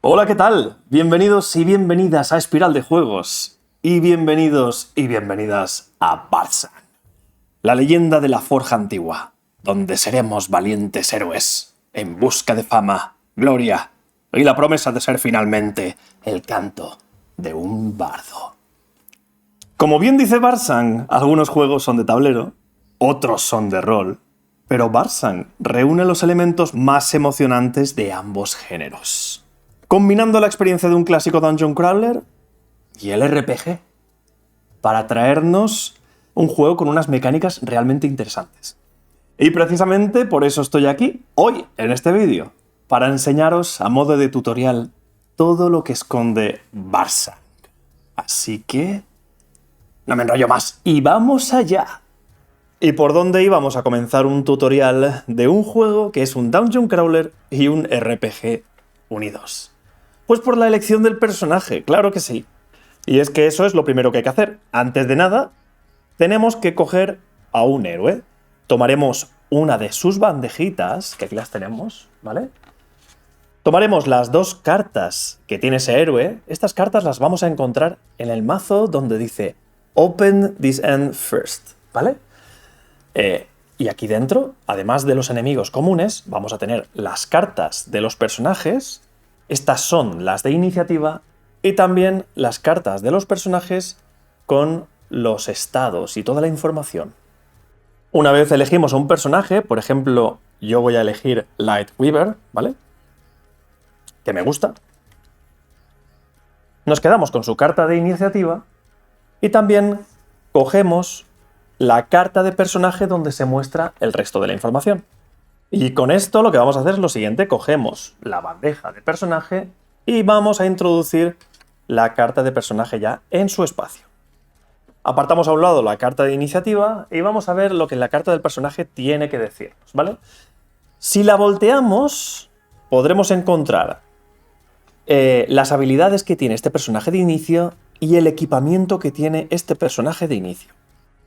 Hola, ¿qué tal? Bienvenidos y bienvenidas a Espiral de Juegos. Y bienvenidos y bienvenidas a Barça, la leyenda de la forja antigua, donde seremos valientes héroes en busca de fama, gloria y la promesa de ser finalmente el canto de un bardo. Como bien dice Barsan, algunos juegos son de tablero, otros son de rol, pero Barsan reúne los elementos más emocionantes de ambos géneros, combinando la experiencia de un clásico Dungeon Crawler y el RPG, para traernos un juego con unas mecánicas realmente interesantes. Y precisamente por eso estoy aquí, hoy, en este vídeo, para enseñaros a modo de tutorial todo lo que esconde Barsan. Así que no me enrollo más y vamos allá. ¿Y por dónde íbamos a comenzar un tutorial de un juego que es un Dungeon Crawler y un RPG unidos? Pues por la elección del personaje, claro que sí. Y es que eso es lo primero que hay que hacer. Antes de nada, tenemos que coger a un héroe. Tomaremos una de sus bandejitas, que aquí las tenemos, ¿vale? Tomaremos las dos cartas que tiene ese héroe. Estas cartas las vamos a encontrar en el mazo donde dice Open this end first, ¿vale? Y aquí dentro, además de los enemigos comunes, vamos a tener las cartas de los personajes. Estas son las de iniciativa y también las cartas de los personajes con los estados y toda la información. Una vez elegimos a un personaje, por ejemplo, yo voy a elegir Lightweaver, ¿vale? Que me gusta. Nos quedamos con su carta de iniciativa y también cogemos la carta de personaje donde se muestra el resto de la información. Y con esto lo que vamos a hacer es lo siguiente, cogemos la bandeja de personaje y vamos a introducir la carta de personaje ya en su espacio. Apartamos a un lado la carta de iniciativa y vamos a ver lo que la carta del personaje tiene que decirnos, ¿vale? Si la volteamos, podremos encontrar las habilidades que tiene este personaje de inicio y el equipamiento que tiene este personaje de inicio.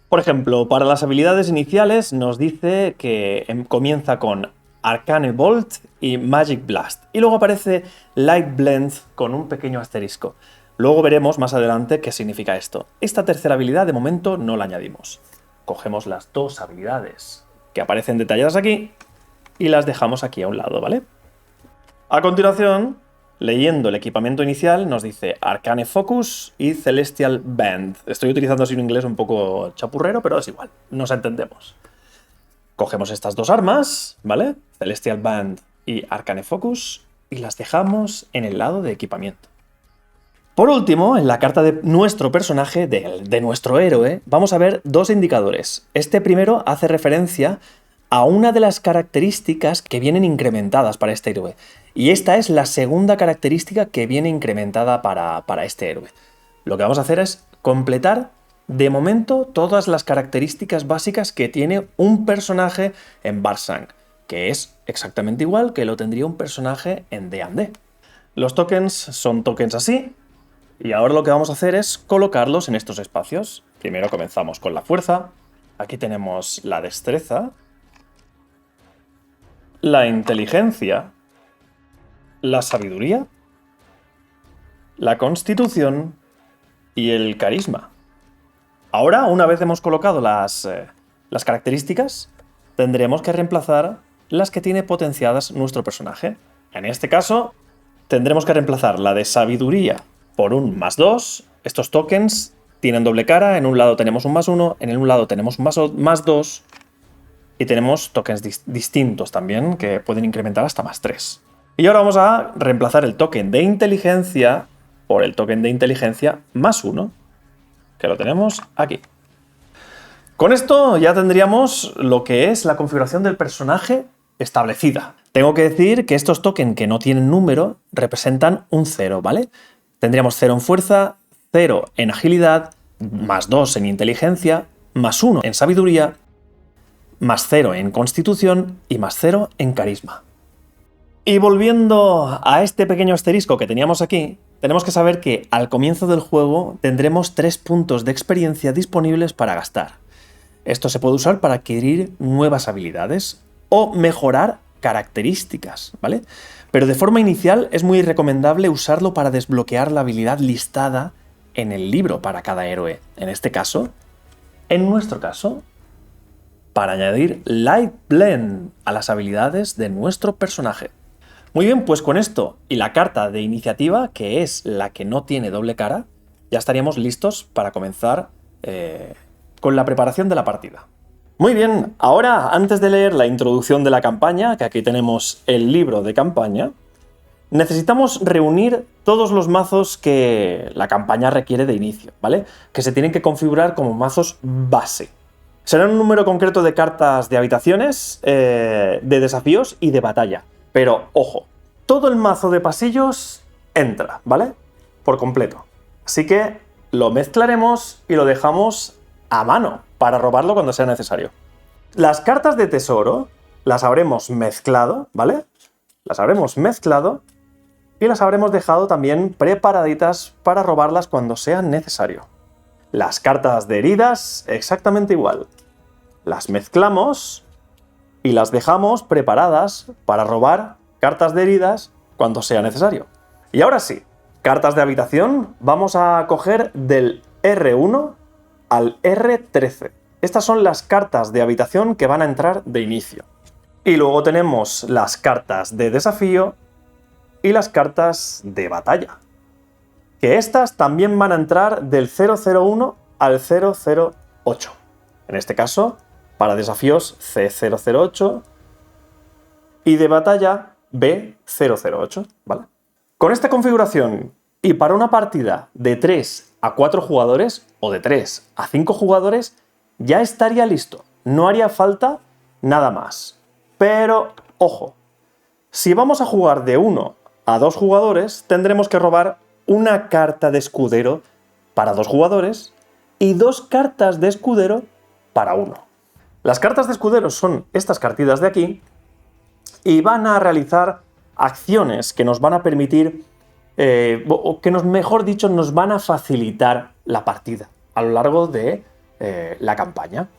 Por ejemplo, para las habilidades iniciales nos dice que comienza con Arcane Bolt y Magic Blast. Y luego aparece Light Blend con un pequeño asterisco. Luego veremos más adelante qué significa esto. Esta tercera habilidad de momento no la añadimos. Cogemos las dos habilidades que aparecen detalladas aquí y las dejamos aquí a un lado, ¿vale? A continuación, leyendo el equipamiento inicial, nos dice Arcane Focus y Celestial Band. Estoy utilizando así un inglés un poco chapurrero, pero es igual, nos entendemos. Cogemos estas dos armas, ¿vale? Celestial Band y Arcane Focus, y las dejamos en el lado de equipamiento. Por último, en la carta de nuestro personaje, de nuestro héroe, vamos a ver dos indicadores. Este primero hace referencia a una de las características que vienen incrementadas para este héroe. Y esta es la segunda característica que viene incrementada para este héroe. Lo que vamos a hacer es completar, de momento, todas las características básicas que tiene un personaje en Barsan, que es exactamente igual que lo tendría un personaje en D&D. Los tokens son tokens así, y ahora lo que vamos a hacer es colocarlos en estos espacios. Primero comenzamos con la fuerza, aquí tenemos la destreza, la inteligencia, la sabiduría, la constitución y el carisma. Ahora, una vez hemos colocado las características, tendremos que reemplazar las que tiene potenciadas nuestro personaje. En este caso, tendremos que reemplazar la de sabiduría por un +2. Estos tokens tienen doble cara, en un lado tenemos un +1, en un lado tenemos un +2, y tenemos tokens distintos también que pueden incrementar hasta +3. Y ahora vamos a reemplazar el token de inteligencia por el token de inteligencia +1, que lo tenemos aquí. Con esto ya tendríamos lo que es la configuración del personaje establecida. Tengo que decir que estos tokens que no tienen número representan un 0, ¿vale? Tendríamos 0 en fuerza, 0 en agilidad, +2 en inteligencia, +1 en sabiduría, +0 en constitución y +0 en carisma. Y volviendo a este pequeño asterisco que teníamos aquí, tenemos que saber que al comienzo del juego tendremos 3 puntos de experiencia disponibles para gastar. Esto se puede usar para adquirir nuevas habilidades o mejorar características, ¿vale? Pero de forma inicial es muy recomendable usarlo para desbloquear la habilidad listada en el libro para cada héroe. En nuestro caso, para añadir Light Blend a las habilidades de nuestro personaje. Muy bien, pues con esto y la carta de iniciativa, que es la que no tiene doble cara, ya estaríamos listos para comenzar con la preparación de la partida. Muy bien, ahora antes de leer la introducción de la campaña, que aquí tenemos el libro de campaña, necesitamos reunir todos los mazos que la campaña requiere de inicio, ¿vale? Que se tienen que configurar como mazos base. Serán un número concreto de cartas de habitaciones, de desafíos y de batalla. Pero, ojo, todo el mazo de pasillos entra, ¿vale? Por completo. Así que lo mezclaremos y lo dejamos a mano para robarlo cuando sea necesario. Las cartas de tesoro las habremos mezclado, ¿vale? Las habremos mezclado y las habremos dejado también preparaditas para robarlas cuando sea necesario. Las cartas de heridas, exactamente igual. Las mezclamos y las dejamos preparadas para robar cartas de heridas cuando sea necesario. Y ahora sí, cartas de habitación, vamos a coger del R1 al R13. Estas son las cartas de habitación que van a entrar de inicio. Y luego tenemos las cartas de desafío y las cartas de batalla. Que estas también van a entrar del 001 al 008. En este caso, para desafíos C008 y de batalla B008, ¿vale? Con esta configuración y para una partida de 3 a 4 jugadores o de 3 a 5 jugadores ya estaría listo. No haría falta nada más. Pero, ojo, si vamos a jugar de 1 a 2 jugadores, tendremos que robar una carta de escudero para 2 jugadores y 2 cartas de escudero para 1. Las cartas de escudero son estas cartitas de aquí y van a realizar acciones que nos van a permitir, o que mejor dicho, nos van a facilitar la partida a lo largo de la campaña.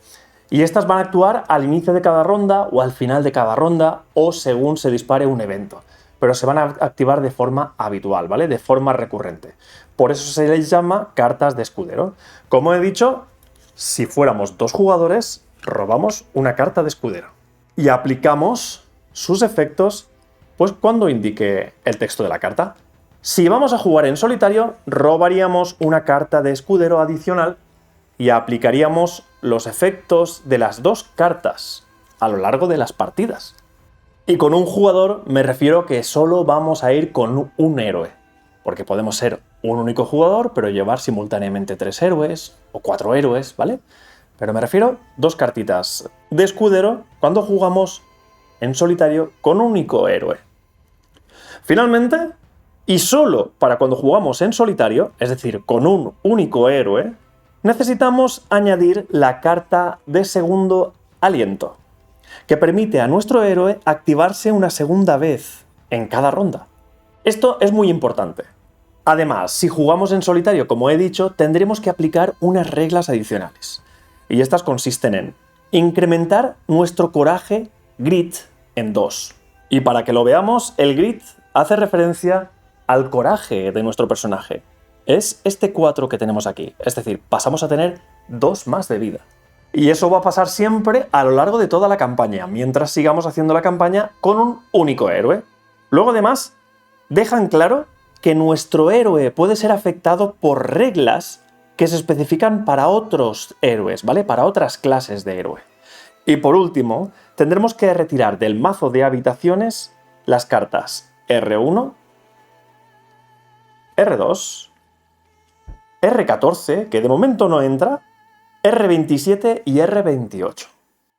Y estas van a actuar al inicio de cada ronda o al final de cada ronda o según se dispare un evento. Pero se van a activar de forma habitual, ¿vale? De forma recurrente. Por eso se les llama cartas de escudero. Como he dicho, si fuéramos 2 jugadores, robamos una carta de escudero. Y aplicamos sus efectos pues cuando indique el texto de la carta. Si vamos a jugar en solitario, robaríamos una carta de escudero adicional y aplicaríamos los efectos de las 2 cartas a lo largo de las partidas. Y con un jugador me refiero que solo vamos a ir con un héroe, porque podemos ser un único jugador, pero llevar simultáneamente 3 héroes o 4 héroes, ¿vale? Pero me refiero 2 cartitas de escudero cuando jugamos en solitario con un único héroe. Finalmente, y solo para cuando jugamos en solitario, es decir, con un único héroe, necesitamos añadir la carta de segundo aliento, que permite a nuestro héroe activarse una segunda vez en cada ronda. Esto es muy importante. Además, si jugamos en solitario, como he dicho, tendremos que aplicar unas reglas adicionales. Y estas consisten en incrementar nuestro coraje grit en 2. Y para que lo veamos, el grit hace referencia al coraje de nuestro personaje. Es este 4 que tenemos aquí, es decir, pasamos a tener 2 más de vida. Y eso va a pasar siempre a lo largo de toda la campaña, mientras sigamos haciendo la campaña con un único héroe. Luego, además, dejan claro que nuestro héroe puede ser afectado por reglas que se especifican para otros héroes, ¿vale? Para otras clases de héroe. Y por último, tendremos que retirar del mazo de habitaciones las cartas R1, R2, R14, que de momento no entra, R27 y R28.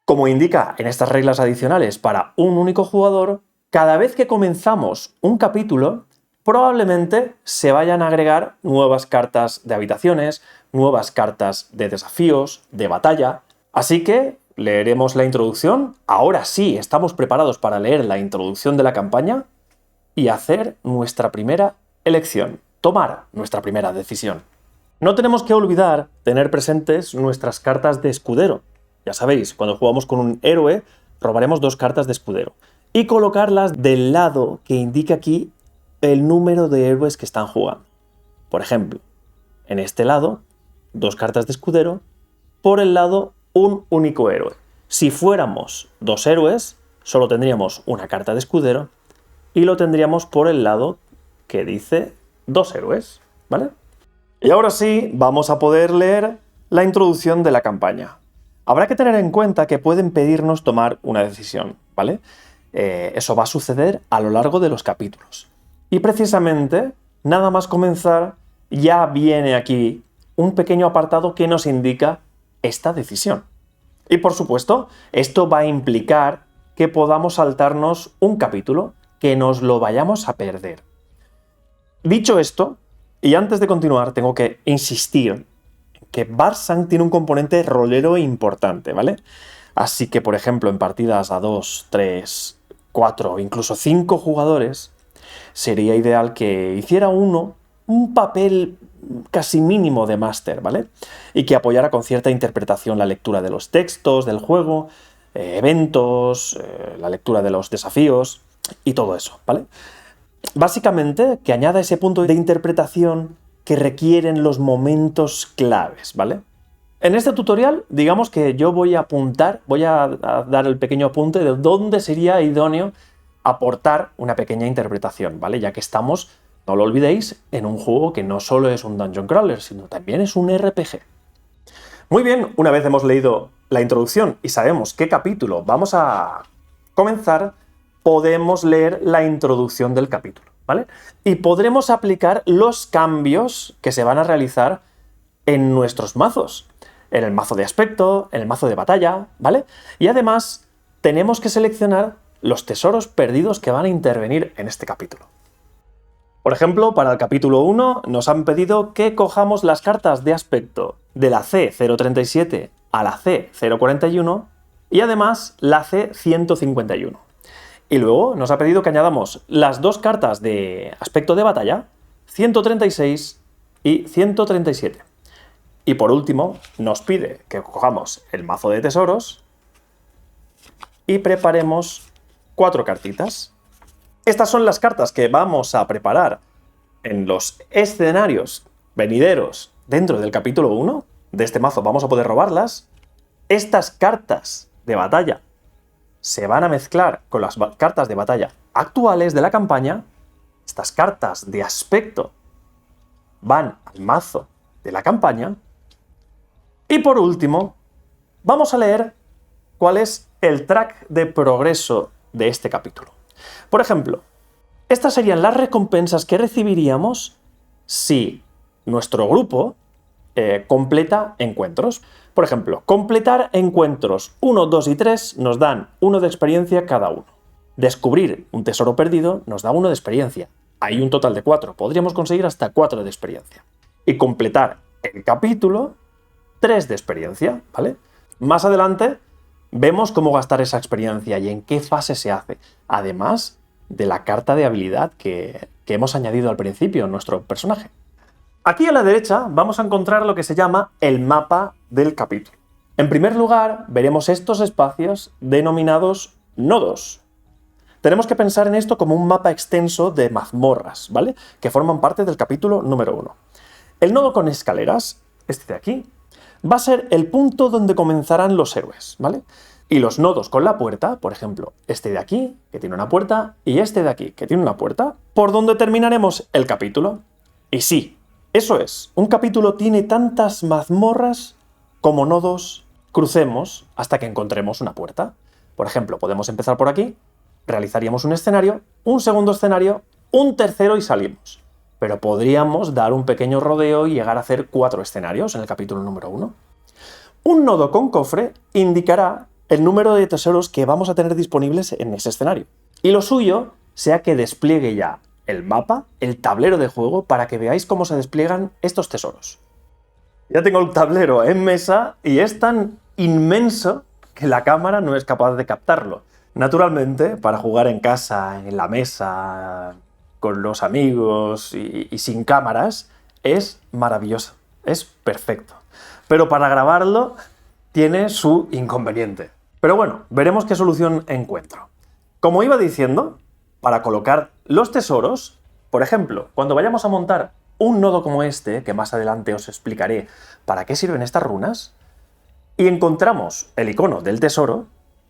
Como indica en estas reglas adicionales para un único jugador, cada vez que comenzamos un capítulo, probablemente se vayan a agregar nuevas cartas de habitaciones, nuevas cartas de desafíos, de batalla. Así que leeremos la introducción. Ahora sí, estamos preparados para leer la introducción de la campaña y hacer nuestra primera elección, tomar nuestra primera decisión. No tenemos que olvidar tener presentes nuestras cartas de escudero. Ya sabéis, cuando jugamos con un héroe, robaremos 2 cartas de escudero. y colocarlas del lado que indica aquí el número de héroes que están jugando. Por ejemplo, en este lado, 2 cartas de escudero, por el lado, un único héroe. Si fuéramos 2 héroes, solo tendríamos una carta de escudero y lo tendríamos por el lado que dice 2 héroes, ¿vale? Y ahora sí, vamos a poder leer la introducción de la campaña. Habrá que tener en cuenta que pueden pedirnos tomar una decisión, ¿vale? Eso va a suceder a lo largo de los capítulos. Y precisamente, nada más comenzar, ya viene aquí un pequeño apartado que nos indica esta decisión. Y por supuesto, esto va a implicar que podamos saltarnos un capítulo, que nos lo vayamos a perder. Dicho esto, y antes de continuar, tengo que insistir que Barsang tiene un componente rolero importante, ¿vale? Así que, por ejemplo, en partidas a 2, 3, 4 o incluso 5 jugadores, sería ideal que hiciera uno un papel casi mínimo de máster, ¿vale? Y que apoyara con cierta interpretación la lectura de los textos del juego, eventos, la lectura de los desafíos y todo eso, ¿vale? Básicamente, que añada ese punto de interpretación que requieren los momentos claves, ¿vale? En este tutorial, digamos que yo voy a dar el pequeño apunte de dónde sería idóneo aportar una pequeña interpretación, ¿vale? Ya que estamos, no lo olvidéis, en un juego que no solo es un Dungeon Crawler, sino también es un RPG. Muy bien, una vez hemos leído la introducción y sabemos qué capítulo vamos a comenzar, podemos leer la introducción del capítulo, ¿vale? Y podremos aplicar los cambios que se van a realizar en nuestros mazos. En el mazo de aspecto, en el mazo de batalla, ¿vale? Y además tenemos que seleccionar los tesoros perdidos que van a intervenir en este capítulo. Por ejemplo, para el capítulo 1 nos han pedido que cojamos las cartas de aspecto de la C037 a la C041 y además la C151. Y luego nos ha pedido que añadamos las 2 cartas de aspecto de batalla, 136 y 137. Y por último, nos pide que cojamos el mazo de tesoros y preparemos 4 cartitas. Estas son las cartas que vamos a preparar en los escenarios venideros dentro del capítulo 1. De este mazo vamos a poder robarlas. Estas cartas de batalla se van a mezclar con las cartas de batalla actuales de la campaña. Estas cartas de aspecto van al mazo de la campaña. Y por último, vamos a leer cuál es el track de progreso de este capítulo. Por ejemplo, estas serían las recompensas que recibiríamos si nuestro grupo completa encuentros. Por ejemplo, completar encuentros 1, 2 y 3 nos dan 1 de experiencia cada uno. Descubrir un tesoro perdido nos da 1 de experiencia. Hay un total de 4. Podríamos conseguir hasta 4 de experiencia. Y completar el capítulo, 3 de experiencia, ¿vale? Más adelante vemos cómo gastar esa experiencia y en qué fase se hace. Además de la carta de habilidad que hemos añadido al principio en nuestro personaje. Aquí a la derecha vamos a encontrar lo que se llama el mapa del capítulo. En primer lugar, veremos estos espacios denominados nodos. Tenemos que pensar en esto como un mapa extenso de mazmorras, ¿vale? Que forman parte del capítulo número 1. El nodo con escaleras, este de aquí, va a ser el punto donde comenzarán los héroes, ¿vale? Y los nodos con la puerta, por ejemplo, este de aquí, que tiene una puerta, y este de aquí, que tiene una puerta, por donde terminaremos el capítulo. Y sí, eso es, un capítulo tiene tantas mazmorras como nodos crucemos hasta que encontremos una puerta. Por ejemplo, podemos empezar por aquí, realizaríamos un escenario, un segundo escenario, un tercero y salimos. Pero podríamos dar un pequeño rodeo y llegar a hacer 4 escenarios en el capítulo número 1. Un nodo con cofre indicará el número de tesoros que vamos a tener disponibles en ese escenario. Y lo suyo sea que despliegue ya el mapa, el tablero de juego, para que veáis cómo se despliegan estos tesoros. Ya tengo el tablero en mesa y es tan inmenso que la cámara no es capaz de captarlo. Naturalmente, para jugar en casa, en la mesa, con los amigos y sin cámaras, es maravilloso, es perfecto. Pero para grabarlo tiene su inconveniente. Pero bueno, veremos qué solución encuentro. Como iba diciendo, para colocar los tesoros, por ejemplo, cuando vayamos a montar un nodo como este, que más adelante os explicaré para qué sirven estas runas, y encontramos el icono del tesoro,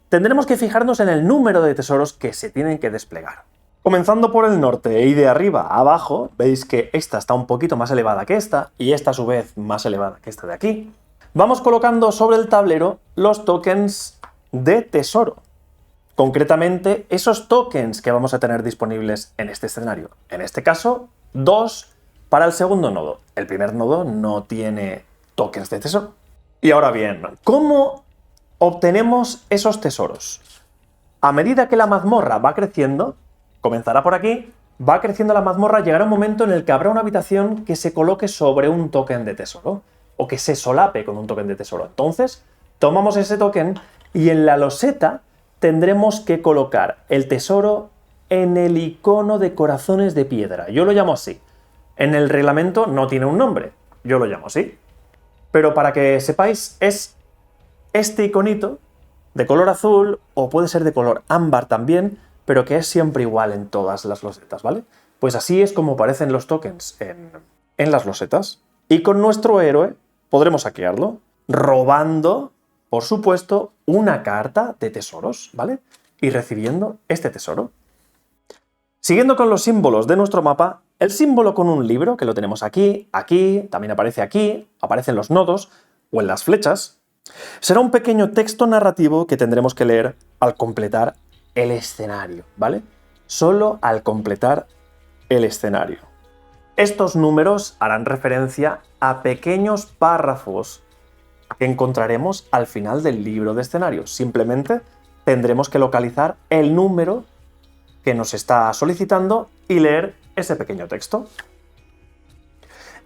tendremos que fijarnos en el número de tesoros que se tienen que desplegar. Comenzando por el norte y de arriba a abajo, veis que esta está un poquito más elevada que esta, y esta a su vez más elevada que esta de aquí. Vamos colocando sobre el tablero los tokens de tesoro. Concretamente, esos tokens que vamos a tener disponibles en este escenario. En este caso, 2 para el segundo nodo. El primer nodo no tiene tokens de tesoro. Y ahora bien, ¿cómo obtenemos esos tesoros? A medida que la mazmorra va creciendo, comenzará por aquí, va creciendo la mazmorra, llegará un momento en el que habrá una habitación que se coloque sobre un token de tesoro, o que se solape con un token de tesoro. Entonces, tomamos ese token y en la loseta tendremos que colocar el tesoro en el icono de corazones de piedra. Yo lo llamo así. En el reglamento no tiene un nombre, yo lo llamo así. Pero para que sepáis, es este iconito de color azul, o puede ser de color ámbar también, pero que es siempre igual en todas las losetas, ¿vale? Pues así es como aparecen los tokens en las losetas. Y con nuestro héroe podremos hackearlo, robando, por supuesto, una carta de tesoros, ¿vale? Y recibiendo este tesoro. Siguiendo con los símbolos de nuestro mapa, el símbolo con un libro, que lo tenemos aquí, aquí, también aparece aquí, aparecen los nodos o en las flechas, será un pequeño texto narrativo que tendremos que leer al completar el escenario, ¿vale? Solo al completar el escenario. Estos números harán referencia a pequeños párrafos que encontraremos al final del libro de escenario. Simplemente tendremos que localizar el número que nos está solicitando y leer ese pequeño texto.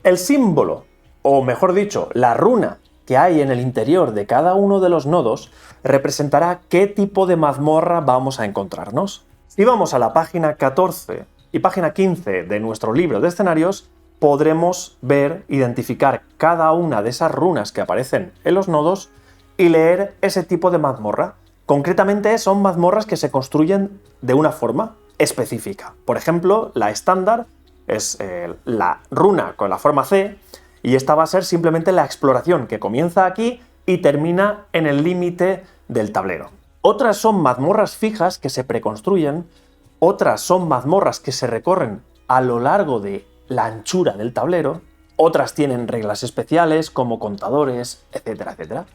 El símbolo, o mejor dicho, la runa que hay en el interior de cada uno de los nodos representará qué tipo de mazmorra vamos a encontrarnos. Si vamos a la página 14 y página 15 de nuestro libro de escenarios, podremos ver, identificar cada una de esas runas que aparecen en los nodos y leer ese tipo de mazmorra. Concretamente son mazmorras que se construyen de una forma específica. Por ejemplo, la estándar es la runa con la forma C, y esta va a ser simplemente la exploración que comienza aquí y termina en el límite del tablero. Otras son mazmorras fijas que se preconstruyen, otras son mazmorras que se recorren a lo largo de la anchura del tablero, otras tienen reglas especiales como contadores, etcétera, etcétera.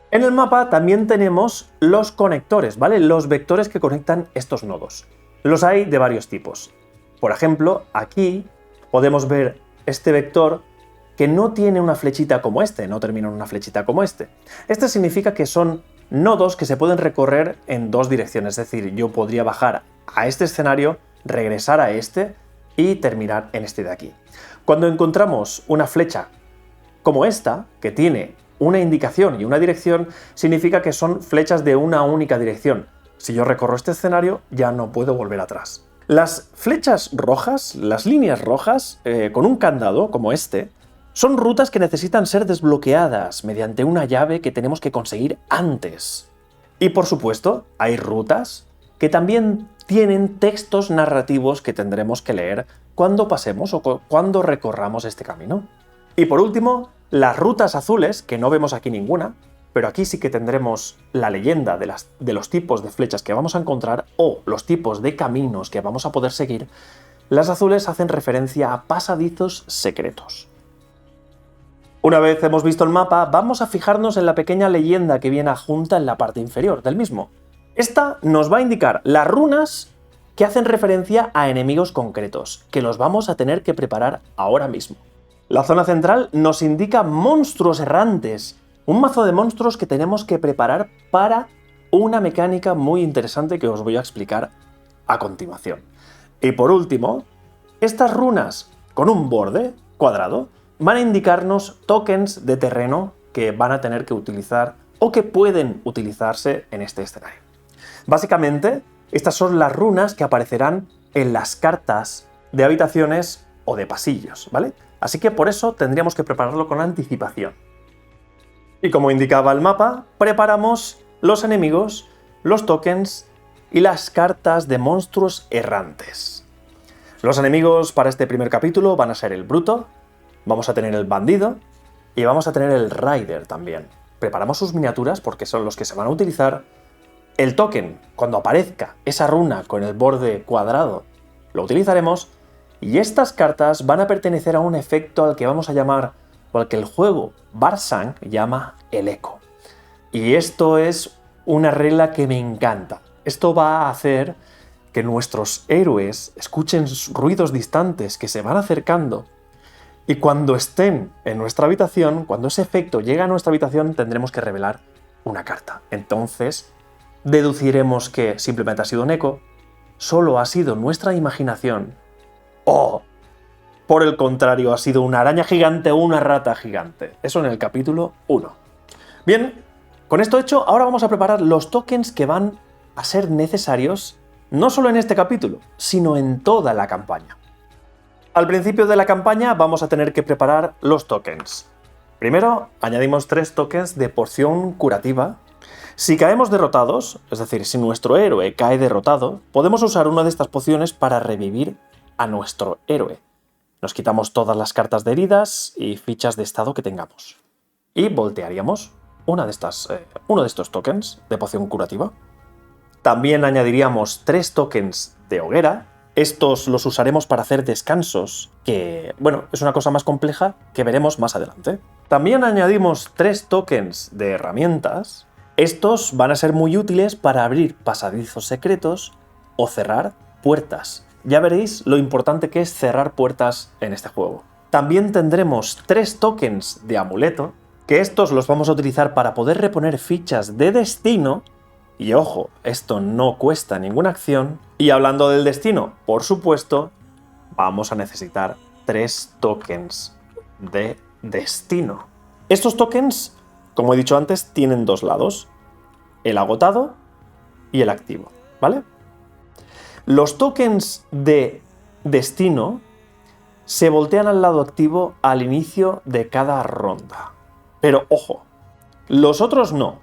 En el mapa también tenemos los conectores, ¿vale? Los vectores que conectan estos nodos. Los hay de varios tipos. Por ejemplo, aquí podemos ver este vector que no tiene una flechita como este, no termina en una flechita como este. Este significa que son nodos que se pueden recorrer en dos direcciones, es decir, yo podría bajar a este escenario, regresar a este y terminar en este de aquí. Cuando encontramos una flecha como esta, que tiene una indicación y una dirección, significa que son flechas de una única dirección. Si yo recorro este escenario, ya no puedo volver atrás. Las flechas rojas, las líneas rojas, con un candado como este, son rutas que necesitan ser desbloqueadas mediante una llave que tenemos que conseguir antes. Y por supuesto, hay rutas que también tienen textos narrativos que tendremos que leer cuando pasemos o cuando recorramos este camino. Y por último, las rutas azules, que no vemos aquí ninguna, pero aquí sí que tendremos la leyenda de los tipos de flechas que vamos a encontrar o los tipos de caminos que vamos a poder seguir. Las azules hacen referencia a pasadizos secretos. Una vez hemos visto el mapa, vamos a fijarnos en la pequeña leyenda que viene adjunta en la parte inferior del mismo. Esta nos va a indicar las runas que hacen referencia a enemigos concretos, que los vamos a tener que preparar ahora mismo. La zona central nos indica monstruos errantes, un mazo de monstruos que tenemos que preparar para una mecánica muy interesante que os voy a explicar a continuación. Y por último, estas runas con un borde cuadrado van a indicarnos tokens de terreno que van a tener que utilizar o que pueden utilizarse en este escenario. Básicamente, estas son las runas que aparecerán en las cartas de habitaciones o de pasillos, ¿vale? Así que por eso tendríamos que prepararlo con anticipación. Y como indicaba el mapa, preparamos los enemigos, los tokens y las cartas de monstruos errantes. Los enemigos para este primer capítulo van a ser el bruto, vamos a tener el bandido y vamos a tener el rider también. Preparamos sus miniaturas porque son los que se van a utilizar. El token, cuando aparezca esa runa con el borde cuadrado, lo utilizaremos. Y estas cartas van a pertenecer a un efecto al que vamos a llamar, o al que el juego Barsang llama el eco. Y esto es una regla que me encanta. Esto va a hacer que nuestros héroes escuchen ruidos distantes que se van acercando. Y cuando estén en nuestra habitación, cuando ese efecto llegue a nuestra habitación, tendremos que revelar una carta. Entonces, deduciremos que simplemente ha sido un eco, solo ha sido nuestra imaginación, o, por el contrario, ha sido una araña gigante o una rata gigante. Eso en el capítulo 1. Bien, con esto hecho, ahora vamos a preparar los tokens que van a ser necesarios no solo en este capítulo, sino en toda la campaña. Al principio de la campaña vamos a tener que preparar los tokens. Primero, añadimos 3 tokens de poción curativa. Si caemos derrotados, es decir, si nuestro héroe cae derrotado, podemos usar una de estas pociones para revivir a nuestro héroe. Nos quitamos todas las cartas de heridas y fichas de estado que tengamos. Y voltearíamos uno de estos tokens de poción curativa. También añadiríamos 3 tokens de hoguera. Estos los usaremos para hacer descansos, que, bueno, es una cosa más compleja que veremos más adelante. También añadimos 3 tokens de herramientas. Estos van a ser muy útiles para abrir pasadizos secretos o cerrar puertas. Ya veréis lo importante que es cerrar puertas en este juego. También tendremos 3 tokens de amuleto, que estos los vamos a utilizar para poder reponer fichas de destino. Y ojo, esto no cuesta ninguna acción. Y hablando del destino, por supuesto, vamos a necesitar 3 tokens de destino. Estos tokens, como he dicho antes, tienen 2 lados. El agotado y el activo, ¿vale? Los tokens de destino se voltean al lado activo al inicio de cada ronda. Pero ojo, los otros no.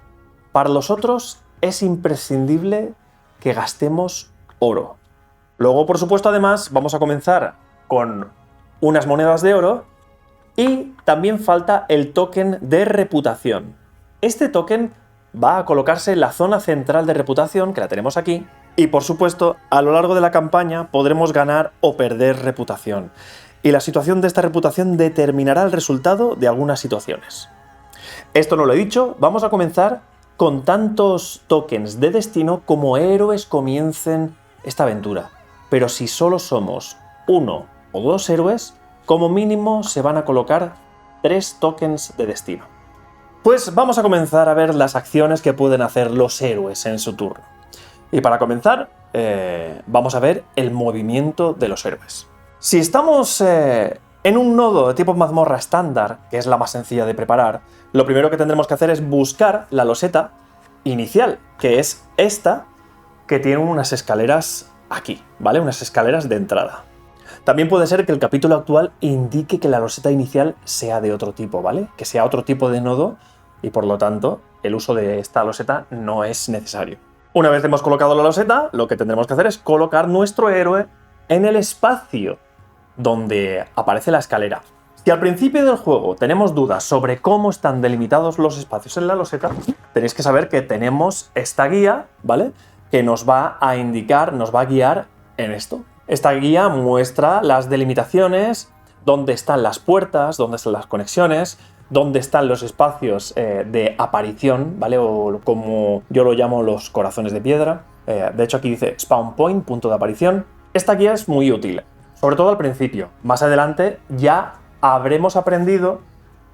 Para los otros es imprescindible que gastemos oro. Luego, por supuesto, además, vamos a comenzar con unas monedas de oro y también falta el token de reputación. Este token va a colocarse en la zona central de reputación, que la tenemos aquí, y por supuesto, a lo largo de la campaña podremos ganar o perder reputación. Y la situación de esta reputación determinará el resultado de algunas situaciones. Esto no lo he dicho, vamos a comenzar con tantos tokens de destino como héroes comiencen esta aventura. Pero si solo somos 1 o 2 héroes, como mínimo se van a colocar 3 tokens de destino. Pues vamos a comenzar a ver las acciones que pueden hacer los héroes en su turno. Y para comenzar, vamos a ver el movimiento de los héroes. Si estamos en un nodo de tipo mazmorra estándar, que es la más sencilla de preparar, lo primero que tendremos que hacer es buscar la loseta inicial, que es esta, que tiene unas escaleras aquí, ¿vale? Unas escaleras de entrada. También puede ser que el capítulo actual indique que la loseta inicial sea de otro tipo, ¿vale? Que sea otro tipo de nodo y por lo tanto el uso de esta loseta no es necesario. Una vez hemos colocado la loseta, lo que tendremos que hacer es colocar nuestro héroe en el espacio donde aparece la escalera. Si al principio del juego tenemos dudas sobre cómo están delimitados los espacios en la loseta, tenéis que saber que tenemos esta guía, ¿vale? Que nos va a indicar, nos va a guiar en esto. Esta guía muestra las delimitaciones, dónde están las puertas, dónde están las conexiones, dónde están los espacios de aparición, ¿vale? O como yo lo llamo, los corazones de piedra. De hecho, aquí dice Spawn Point, punto de aparición. Esta guía es muy útil, sobre todo al principio. Más adelante ya habremos aprendido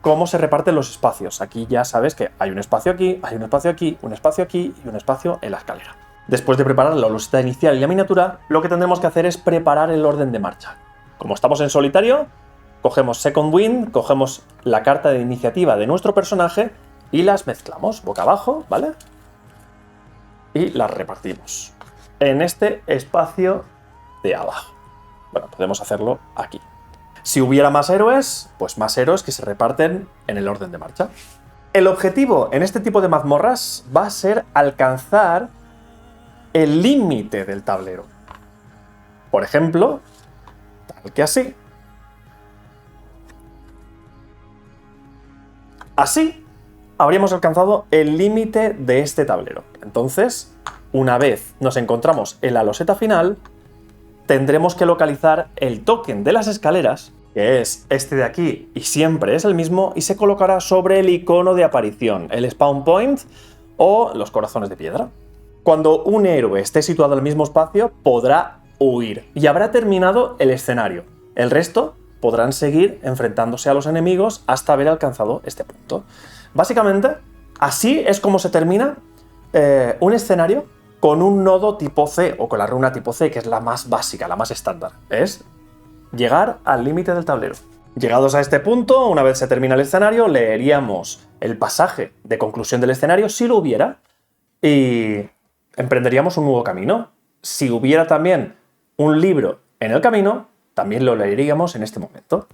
cómo se reparten los espacios. Aquí ya sabes que hay un espacio aquí, hay un espacio aquí, un espacio aquí y un espacio en la escalera. Después de preparar la loseta inicial y la miniatura, lo que tendremos que hacer es preparar el orden de marcha. Como estamos en solitario, cogemos Second Wind, cogemos la carta de iniciativa de nuestro personaje y las mezclamos boca abajo, ¿vale? Y las repartimos en este espacio de abajo. Bueno, podemos hacerlo aquí. Si hubiera más héroes, pues más héroes que se reparten en el orden de marcha. El objetivo en este tipo de mazmorras va a ser alcanzar el límite del tablero. Por ejemplo, tal que así. Así habríamos alcanzado el límite de este tablero. Entonces, una vez nos encontramos en la loseta final, tendremos que localizar el token de las escaleras, que es este de aquí y siempre es el mismo, y se colocará sobre el icono de aparición, el spawn point o los corazones de piedra. Cuando un héroe esté situado en el mismo espacio, podrá huir y habrá terminado el escenario. El resto podrán seguir enfrentándose a los enemigos hasta haber alcanzado este punto. Básicamente, así es como se termina un escenario con un nodo tipo C o con la runa tipo C, que es la más básica, la más estándar. Es llegar al límite del tablero. Llegados a este punto, una vez se termina el escenario, leeríamos el pasaje de conclusión del escenario, si lo hubiera, y emprenderíamos un nuevo camino. Si hubiera también un libro en el camino, también lo leeríamos en este momento.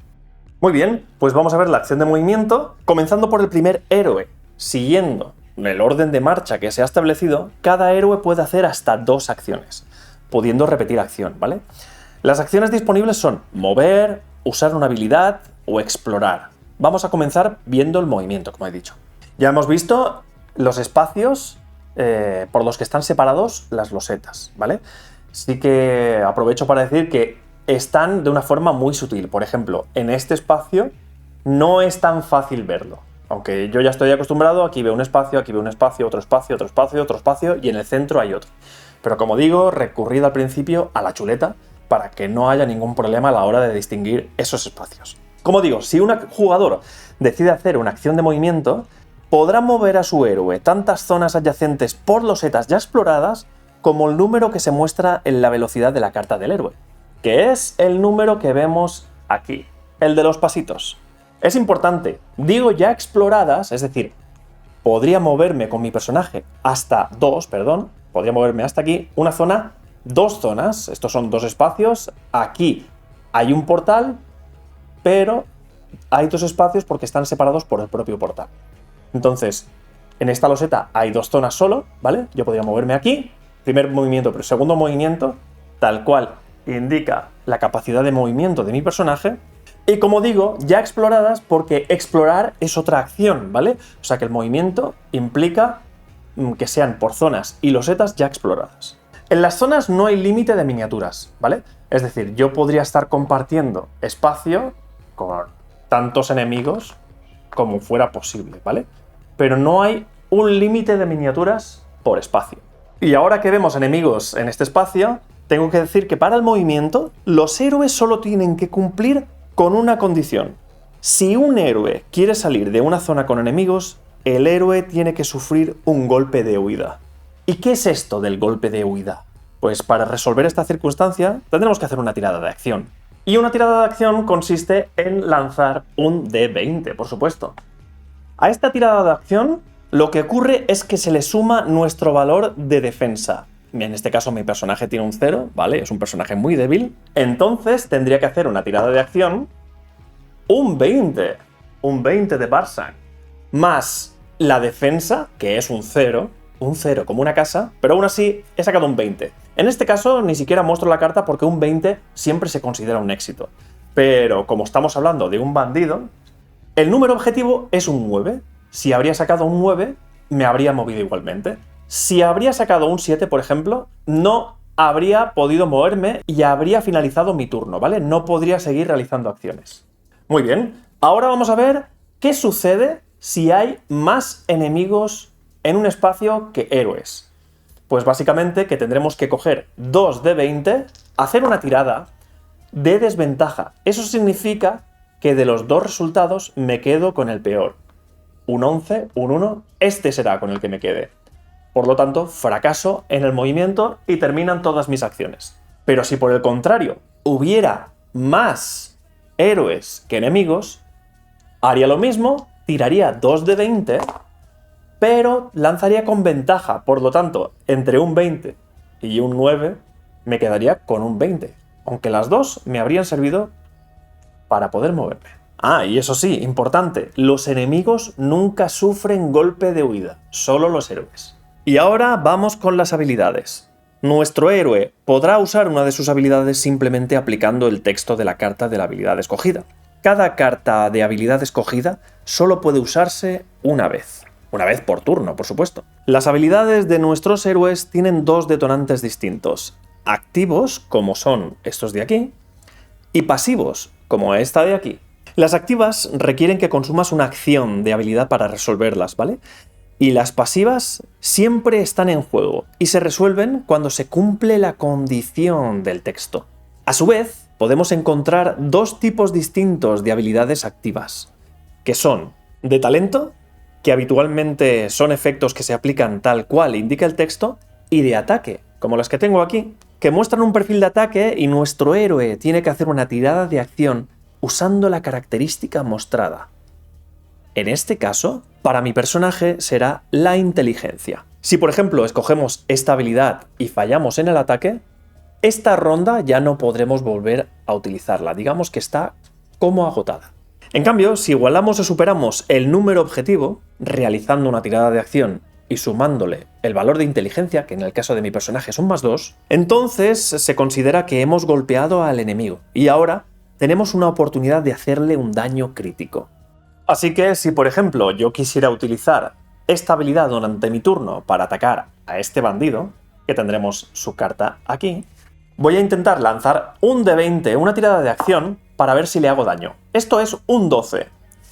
Muy bien, pues vamos a ver la acción de movimiento, comenzando por el primer héroe. Siguiendo el orden de marcha que se ha establecido, cada héroe puede hacer hasta 2 acciones, pudiendo repetir acción, ¿vale? Las acciones disponibles son mover, usar una habilidad o explorar. Vamos a comenzar viendo el movimiento, como he dicho. Ya hemos visto los espacios por los que están separados las losetas, ¿vale? Sí que aprovecho para decir que están de una forma muy sutil. Por ejemplo, en este espacio no es tan fácil verlo. Aunque yo ya estoy acostumbrado, aquí veo un espacio, aquí veo un espacio, otro espacio, otro espacio, otro espacio, y en el centro hay otro. Pero como digo, recurrid al principio a la chuleta para que no haya ningún problema a la hora de distinguir esos espacios. Como digo, si un jugador decide hacer una acción de movimiento, podrá mover a su héroe tantas zonas adyacentes por losetas ya exploradas como el número que se muestra en la velocidad de la carta del héroe, que es el número que vemos aquí, el de los pasitos. Es importante, digo ya exploradas, es decir, podría moverme con mi personaje hasta podría moverme hasta aquí, una zona, 2 zonas, estos son 2 espacios, aquí hay un portal, pero hay 2 espacios porque están separados por el propio portal. Entonces, en esta loseta hay 2 zonas solo, ¿vale? Yo podría moverme aquí, primer movimiento, pero segundo movimiento, tal cual indica la capacidad de movimiento de mi personaje. Y como digo, ya exploradas porque explorar es otra acción, ¿vale? O sea que el movimiento implica que sean por zonas y losetas ya exploradas. En las zonas no hay límite de miniaturas, ¿vale? Es decir, yo podría estar compartiendo espacio con tantos enemigos como fuera posible, ¿vale? Pero no hay un límite de miniaturas por espacio. Y ahora que vemos enemigos en este espacio, tengo que decir que para el movimiento, los héroes solo tienen que cumplir con una condición. Si un héroe quiere salir de una zona con enemigos, el héroe tiene que sufrir un golpe de huida. ¿Y qué es esto del golpe de huida? Pues para resolver esta circunstancia tendremos que hacer una tirada de acción. Y una tirada de acción consiste en lanzar un D20, por supuesto. A esta tirada de acción lo que ocurre es que se le suma nuestro valor de defensa. En este caso mi personaje tiene un 0, ¿vale? Es un personaje muy débil. Entonces tendría que hacer una tirada de acción, un 20 de Barsak, más la defensa, que es un 0 como una casa, pero aún así he sacado un 20. En este caso ni siquiera muestro la carta porque un 20 siempre se considera un éxito. Pero como estamos hablando de un bandido, el número objetivo es un 9. Si habría sacado un 9, me habría movido igualmente. Si habría sacado un 7, por ejemplo, no habría podido moverme y habría finalizado mi turno, ¿vale? No podría seguir realizando acciones. Muy bien, ahora vamos a ver qué sucede si hay más enemigos en un espacio que héroes. Pues básicamente que tendremos que coger 2 de 20, hacer una tirada de desventaja. Eso significa que de los 2 resultados me quedo con el peor. Un 11, un 1, este será con el que me quede. Por lo tanto, fracaso en el movimiento y terminan todas mis acciones. Pero si por el contrario hubiera más héroes que enemigos, haría lo mismo, tiraría 2 de 20, pero lanzaría con ventaja. Por lo tanto, entre un 20 y un 9, me quedaría con un 20. Aunque las 2 me habrían servido para poder moverme. Ah, y eso sí, importante, los enemigos nunca sufren golpe de huida, solo los héroes. Y ahora vamos con las habilidades. nuestro héroe podrá usar una de sus habilidades simplemente aplicando el texto de la carta de la habilidad escogida. Cada carta de habilidad escogida solo puede usarse una vez por turno, por supuesto. Las habilidades de nuestros héroes tienen dos detonantes distintos, activos, como son estos de aquí, y pasivos, como esta de aquí. Las activas requieren que consumas una acción de habilidad para resolverlas, ¿vale? Y las pasivas siempre están en juego y se resuelven cuando se cumple la condición del texto. A su vez, podemos encontrar dos tipos distintos de habilidades activas, que son de talento, que habitualmente son efectos que se aplican tal cual indica el texto, y de ataque, como las que tengo aquí, que muestran un perfil de ataque y nuestro héroe tiene que hacer una tirada de acción usando la característica mostrada. En este caso, para mi personaje será la inteligencia. Si por ejemplo escogemos esta habilidad y fallamos en el ataque, esta ronda ya no podremos volver a utilizarla, digamos que está como agotada. En cambio, si igualamos o superamos el número objetivo, realizando una tirada de acción y sumándole el valor de inteligencia, que en el caso de mi personaje son +2, entonces se considera que hemos golpeado al enemigo y ahora tenemos una oportunidad de hacerle un daño crítico. Así que si por ejemplo yo quisiera utilizar esta habilidad durante mi turno para atacar a este bandido, que tendremos su carta aquí, voy a intentar lanzar un D20, una tirada de acción, para ver si le hago daño. Esto es un 12.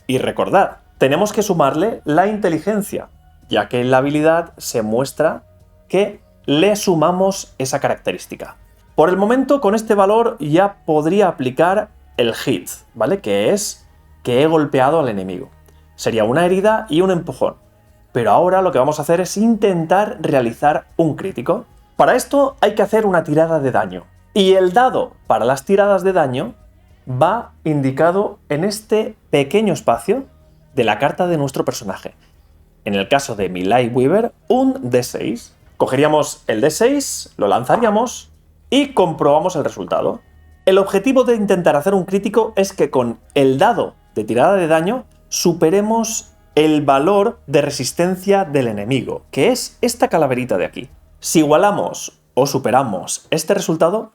Y recordad, tenemos que sumarle la inteligencia, ya que en la habilidad se muestra que le sumamos esa característica. Por el momento, con este valor ya podría aplicar el hit, ¿vale? Que es que he golpeado al enemigo. Sería una herida y un empujón. Pero ahora lo que vamos a hacer es intentar realizar un crítico. Para esto hay que hacer una tirada de daño. Y el dado para las tiradas de daño va indicado en este pequeño espacio de la carta de nuestro personaje. En el caso de mi Lightweaver, un D6. Cogeríamos el D6, lo lanzaríamos y comprobamos el resultado. El objetivo de intentar hacer un crítico es que con el dado de tirada de daño superemos el valor de resistencia del enemigo, que es esta calaverita de aquí. Si igualamos o superamos este resultado,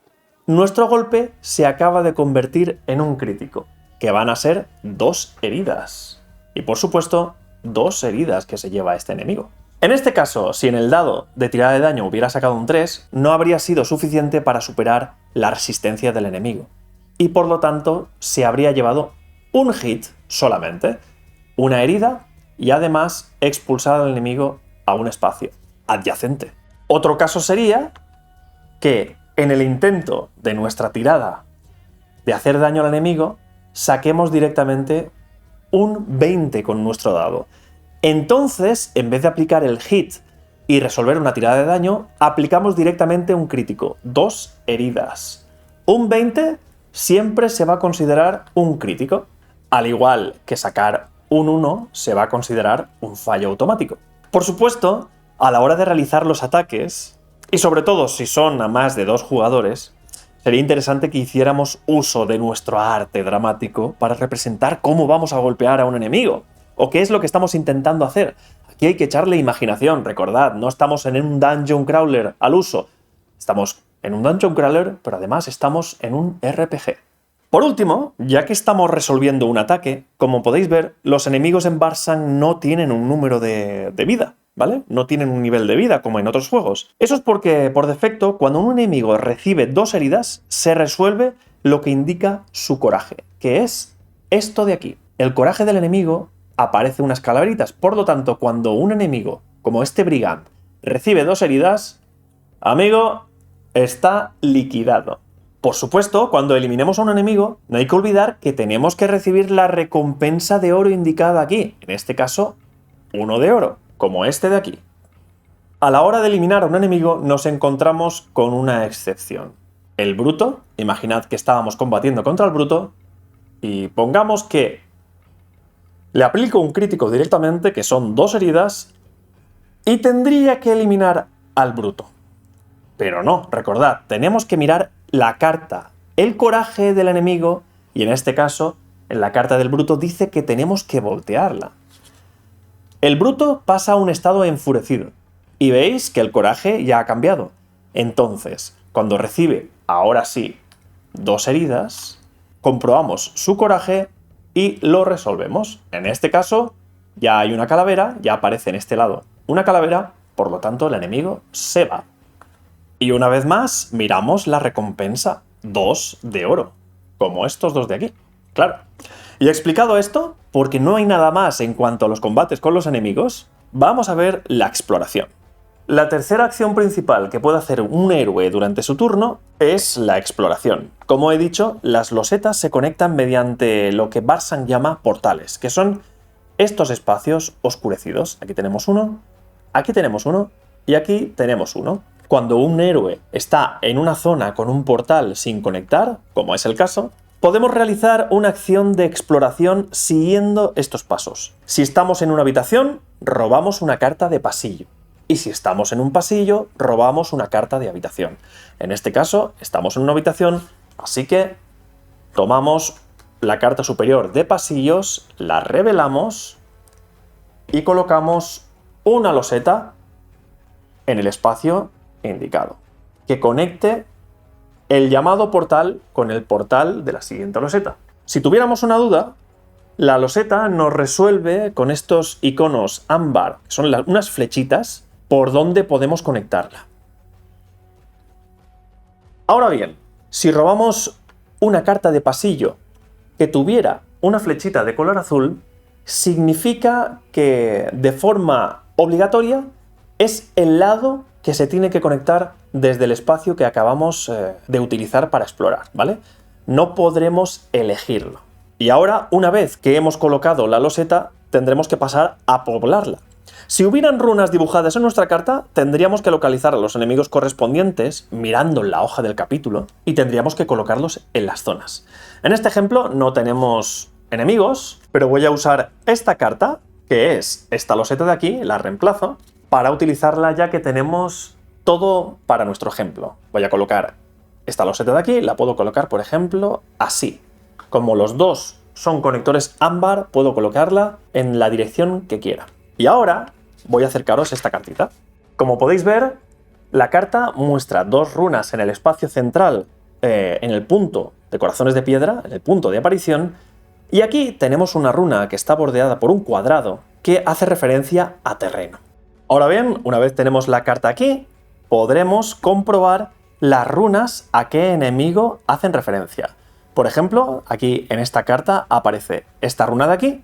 nuestro golpe se acaba de convertir en un crítico, que van a ser 2 heridas. Y por supuesto, 2 heridas que se lleva este enemigo. En este caso, si en el dado de tirada de daño hubiera sacado un 3, no habría sido suficiente para superar la resistencia del enemigo. Y por lo tanto, se habría llevado un hit solamente, una herida y además expulsar al enemigo a un espacio adyacente. Otro caso sería que en el intento de nuestra tirada de hacer daño al enemigo, saquemos directamente un 20 con nuestro dado. Entonces, en vez de aplicar el hit y resolver una tirada de daño, aplicamos directamente un crítico, 2 heridas. Un 20 siempre se va a considerar un crítico, al igual que sacar un 1 se va a considerar un fallo automático. Por supuesto, a la hora de realizar los ataques, y sobre todo si son a más de 2 jugadores, sería interesante que hiciéramos uso de nuestro arte dramático para representar cómo vamos a golpear a un enemigo, o qué es lo que estamos intentando hacer. Aquí hay que echarle imaginación, recordad, no estamos en un dungeon crawler al uso, estamos en un dungeon crawler, pero además estamos en un RPG. Por último, ya que estamos resolviendo un ataque, como podéis ver, los enemigos en Barsang no tienen un número de vida, ¿vale? No tienen un nivel de vida como en otros juegos. Eso es porque, por defecto, cuando un enemigo recibe 2 heridas, se resuelve lo que indica su coraje, que es esto de aquí. El coraje del enemigo aparece unas calaveritas, por lo tanto, cuando un enemigo, como este brigand, recibe 2 heridas, amigo, está liquidado. Por supuesto, cuando eliminemos a un enemigo, no hay que olvidar que tenemos que recibir la recompensa de oro indicada aquí, en este caso, 1 de oro, como este de aquí. A la hora de eliminar a un enemigo nos encontramos con una excepción. El bruto, imaginad que estábamos combatiendo contra el bruto, y pongamos que le aplico un crítico directamente, que son 2 heridas, y tendría que eliminar al bruto. Pero no, recordad, tenemos que mirar la carta, el coraje del enemigo, y en este caso, en la carta del bruto dice que tenemos que voltearla. El bruto pasa a un estado enfurecido, y veis que el coraje ya ha cambiado. Entonces, cuando recibe, ahora sí, 2 heridas, comprobamos su coraje y lo resolvemos. En este caso, ya hay una calavera, ya aparece en este lado una calavera, por lo tanto el enemigo se va. Y una vez más, miramos la recompensa, 2 de oro, como estos 2 de aquí. Claro. Y explicado esto, porque no hay nada más en cuanto a los combates con los enemigos, vamos a ver la exploración. La tercera acción principal que puede hacer un héroe durante su turno es la exploración. Como he dicho, las losetas se conectan mediante lo que Barsan llama portales, que son estos espacios oscurecidos. Aquí tenemos uno, aquí tenemos uno y aquí tenemos uno. Cuando un héroe está en una zona con un portal sin conectar, como es el caso, podemos realizar una acción de exploración siguiendo estos pasos. Si estamos en una habitación, robamos una carta de pasillo. Y si estamos en un pasillo, robamos una carta de habitación. En este caso, estamos en una habitación, así que tomamos la carta superior de pasillos, la revelamos y colocamos una loseta en el espacio indicado, que conecte el llamado portal con el portal de la siguiente loseta. Si tuviéramos una duda, la loseta nos resuelve con estos iconos ámbar, que son unas flechitas, por donde podemos conectarla. Ahora bien, si robamos una carta de pasillo que tuviera una flechita de color azul, significa que de forma obligatoria es el lado que se tiene que conectar desde el espacio que acabamos de utilizar para explorar, ¿vale? No podremos elegirlo. Y ahora, una vez que hemos colocado la loseta, tendremos que pasar a poblarla. Si hubieran runas dibujadas en nuestra carta, tendríamos que localizar a los enemigos correspondientes mirando la hoja del capítulo y tendríamos que colocarlos en las zonas. En este ejemplo no tenemos enemigos, pero voy a usar esta carta, que es esta loseta de aquí, la reemplazo, para utilizarla ya que tenemos todo para nuestro ejemplo. Voy a colocar esta loseta de aquí, la puedo colocar, por ejemplo, así. Como los dos son conectores ámbar, puedo colocarla en la dirección que quiera. Y ahora voy a acercaros esta cartita. Como podéis ver, la carta muestra 2 runas en el espacio central, en el punto de corazones de piedra, en el punto de aparición, y aquí tenemos una runa que está bordeada por un cuadrado que hace referencia a terreno. Ahora bien, una vez tenemos la carta aquí, podremos comprobar las runas a qué enemigo hacen referencia. Por ejemplo, aquí en esta carta aparece esta runa de aquí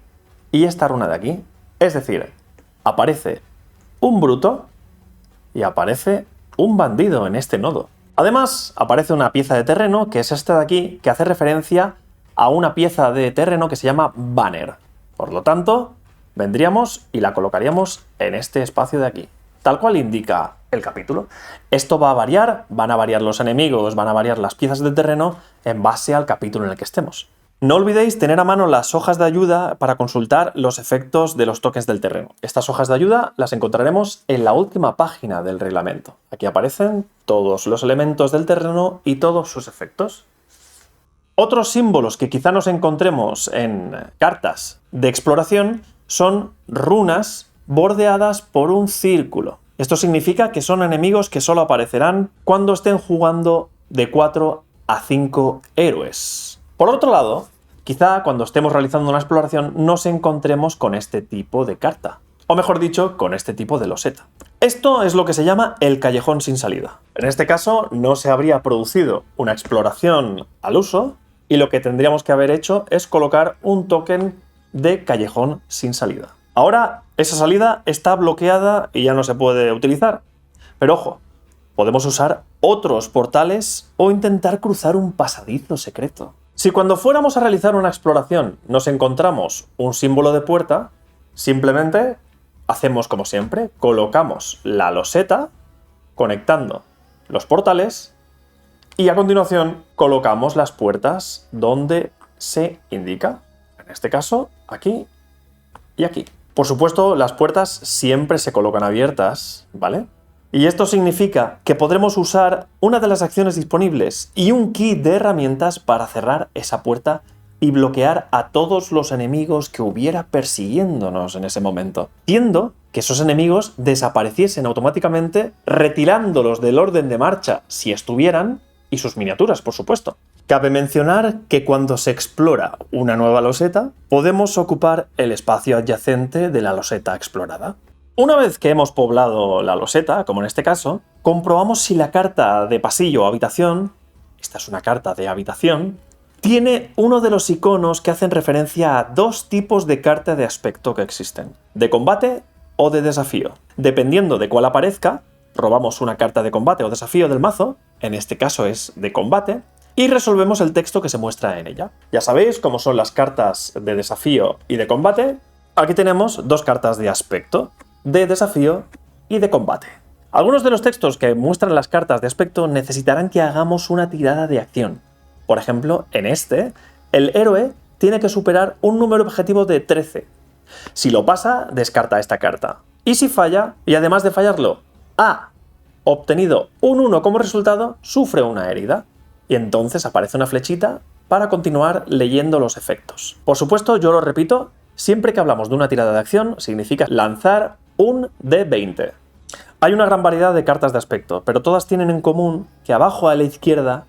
y esta runa de aquí. Es decir, aparece un bruto y aparece un bandido en este nodo. Además, aparece una pieza de terreno, que es esta de aquí, que hace referencia a una pieza de terreno que se llama banner. Por lo tanto, vendríamos y la colocaríamos en este espacio de aquí, tal cual indica el capítulo. Esto va a variar, van a variar los enemigos, van a variar las piezas de terreno en base al capítulo en el que estemos. No olvidéis tener a mano las hojas de ayuda para consultar los efectos de los tokens del terreno. Estas hojas de ayuda las encontraremos en la última página del reglamento. Aquí aparecen todos los elementos del terreno y todos sus efectos. Otros símbolos que quizá nos encontremos en cartas de exploración son runas bordeadas por un círculo. Esto significa que son enemigos que solo aparecerán cuando estén jugando de 4 a 5 héroes. Por otro lado, quizá cuando estemos realizando una exploración nos encontremos con este tipo de carta, o mejor dicho, con este tipo de loseta. Esto es lo que se llama el callejón sin salida. En este caso no se habría producido una exploración al uso y lo que tendríamos que haber hecho es colocar un token de callejón sin salida. Ahora esa salida está bloqueada y ya no se puede utilizar. Pero ojo, podemos usar otros portales o intentar cruzar un pasadizo secreto. Si cuando fuéramos a realizar una exploración nos encontramos un símbolo de puerta, simplemente hacemos como siempre, colocamos la loseta conectando los portales y a continuación colocamos las puertas donde se indica. En este caso, aquí y aquí. Por supuesto, las puertas siempre se colocan abiertas, ¿vale? Y esto significa que podremos usar una de las acciones disponibles y un kit de herramientas para cerrar esa puerta y bloquear a todos los enemigos que hubiera persiguiéndonos en ese momento, haciendo que esos enemigos desapareciesen automáticamente, retirándolos del orden de marcha si estuvieran, y sus miniaturas, por supuesto. Cabe mencionar que cuando se explora una nueva loseta, podemos ocupar el espacio adyacente de la loseta explorada. Una vez que hemos poblado la loseta, como en este caso, comprobamos si la carta de pasillo o habitación, esta es una carta de habitación, tiene uno de los iconos que hacen referencia a dos tipos de carta de aspecto que existen, de combate o de desafío. Dependiendo de cuál aparezca, robamos una carta de combate o desafío del mazo, en este caso es de combate, y resolvemos el texto que se muestra en ella. Ya sabéis cómo son las cartas de desafío y de combate. Aquí tenemos dos cartas de aspecto, de desafío y de combate. Algunos de los textos que muestran las cartas de aspecto necesitarán que hagamos una tirada de acción. Por ejemplo, en este, el héroe tiene que superar un número objetivo de 13. Si lo pasa, descarta esta carta. Y si falla, y además de fallarlo, ha obtenido un 1 como resultado, sufre una herida. Y entonces aparece una flechita para continuar leyendo los efectos. Por supuesto, yo lo repito, siempre que hablamos de una tirada de acción, significa lanzar un D20. Hay una gran variedad de cartas de aspecto, pero todas tienen en común que abajo a la izquierda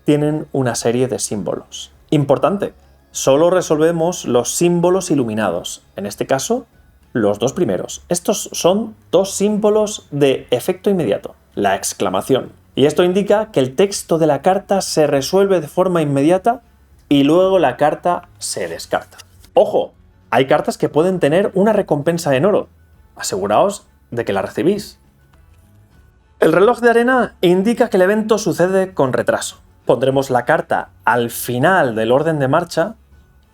tienen una serie de símbolos. Importante, solo resolvemos los símbolos iluminados, en este caso, los dos primeros. Estos son dos símbolos de efecto inmediato, la exclamación. Y esto indica que el texto de la carta se resuelve de forma inmediata y luego la carta se descarta. ¡Ojo! Hay cartas que pueden tener una recompensa en oro. Aseguraos de que la recibís. El reloj de arena indica que el evento sucede con retraso. Pondremos la carta al final del orden de marcha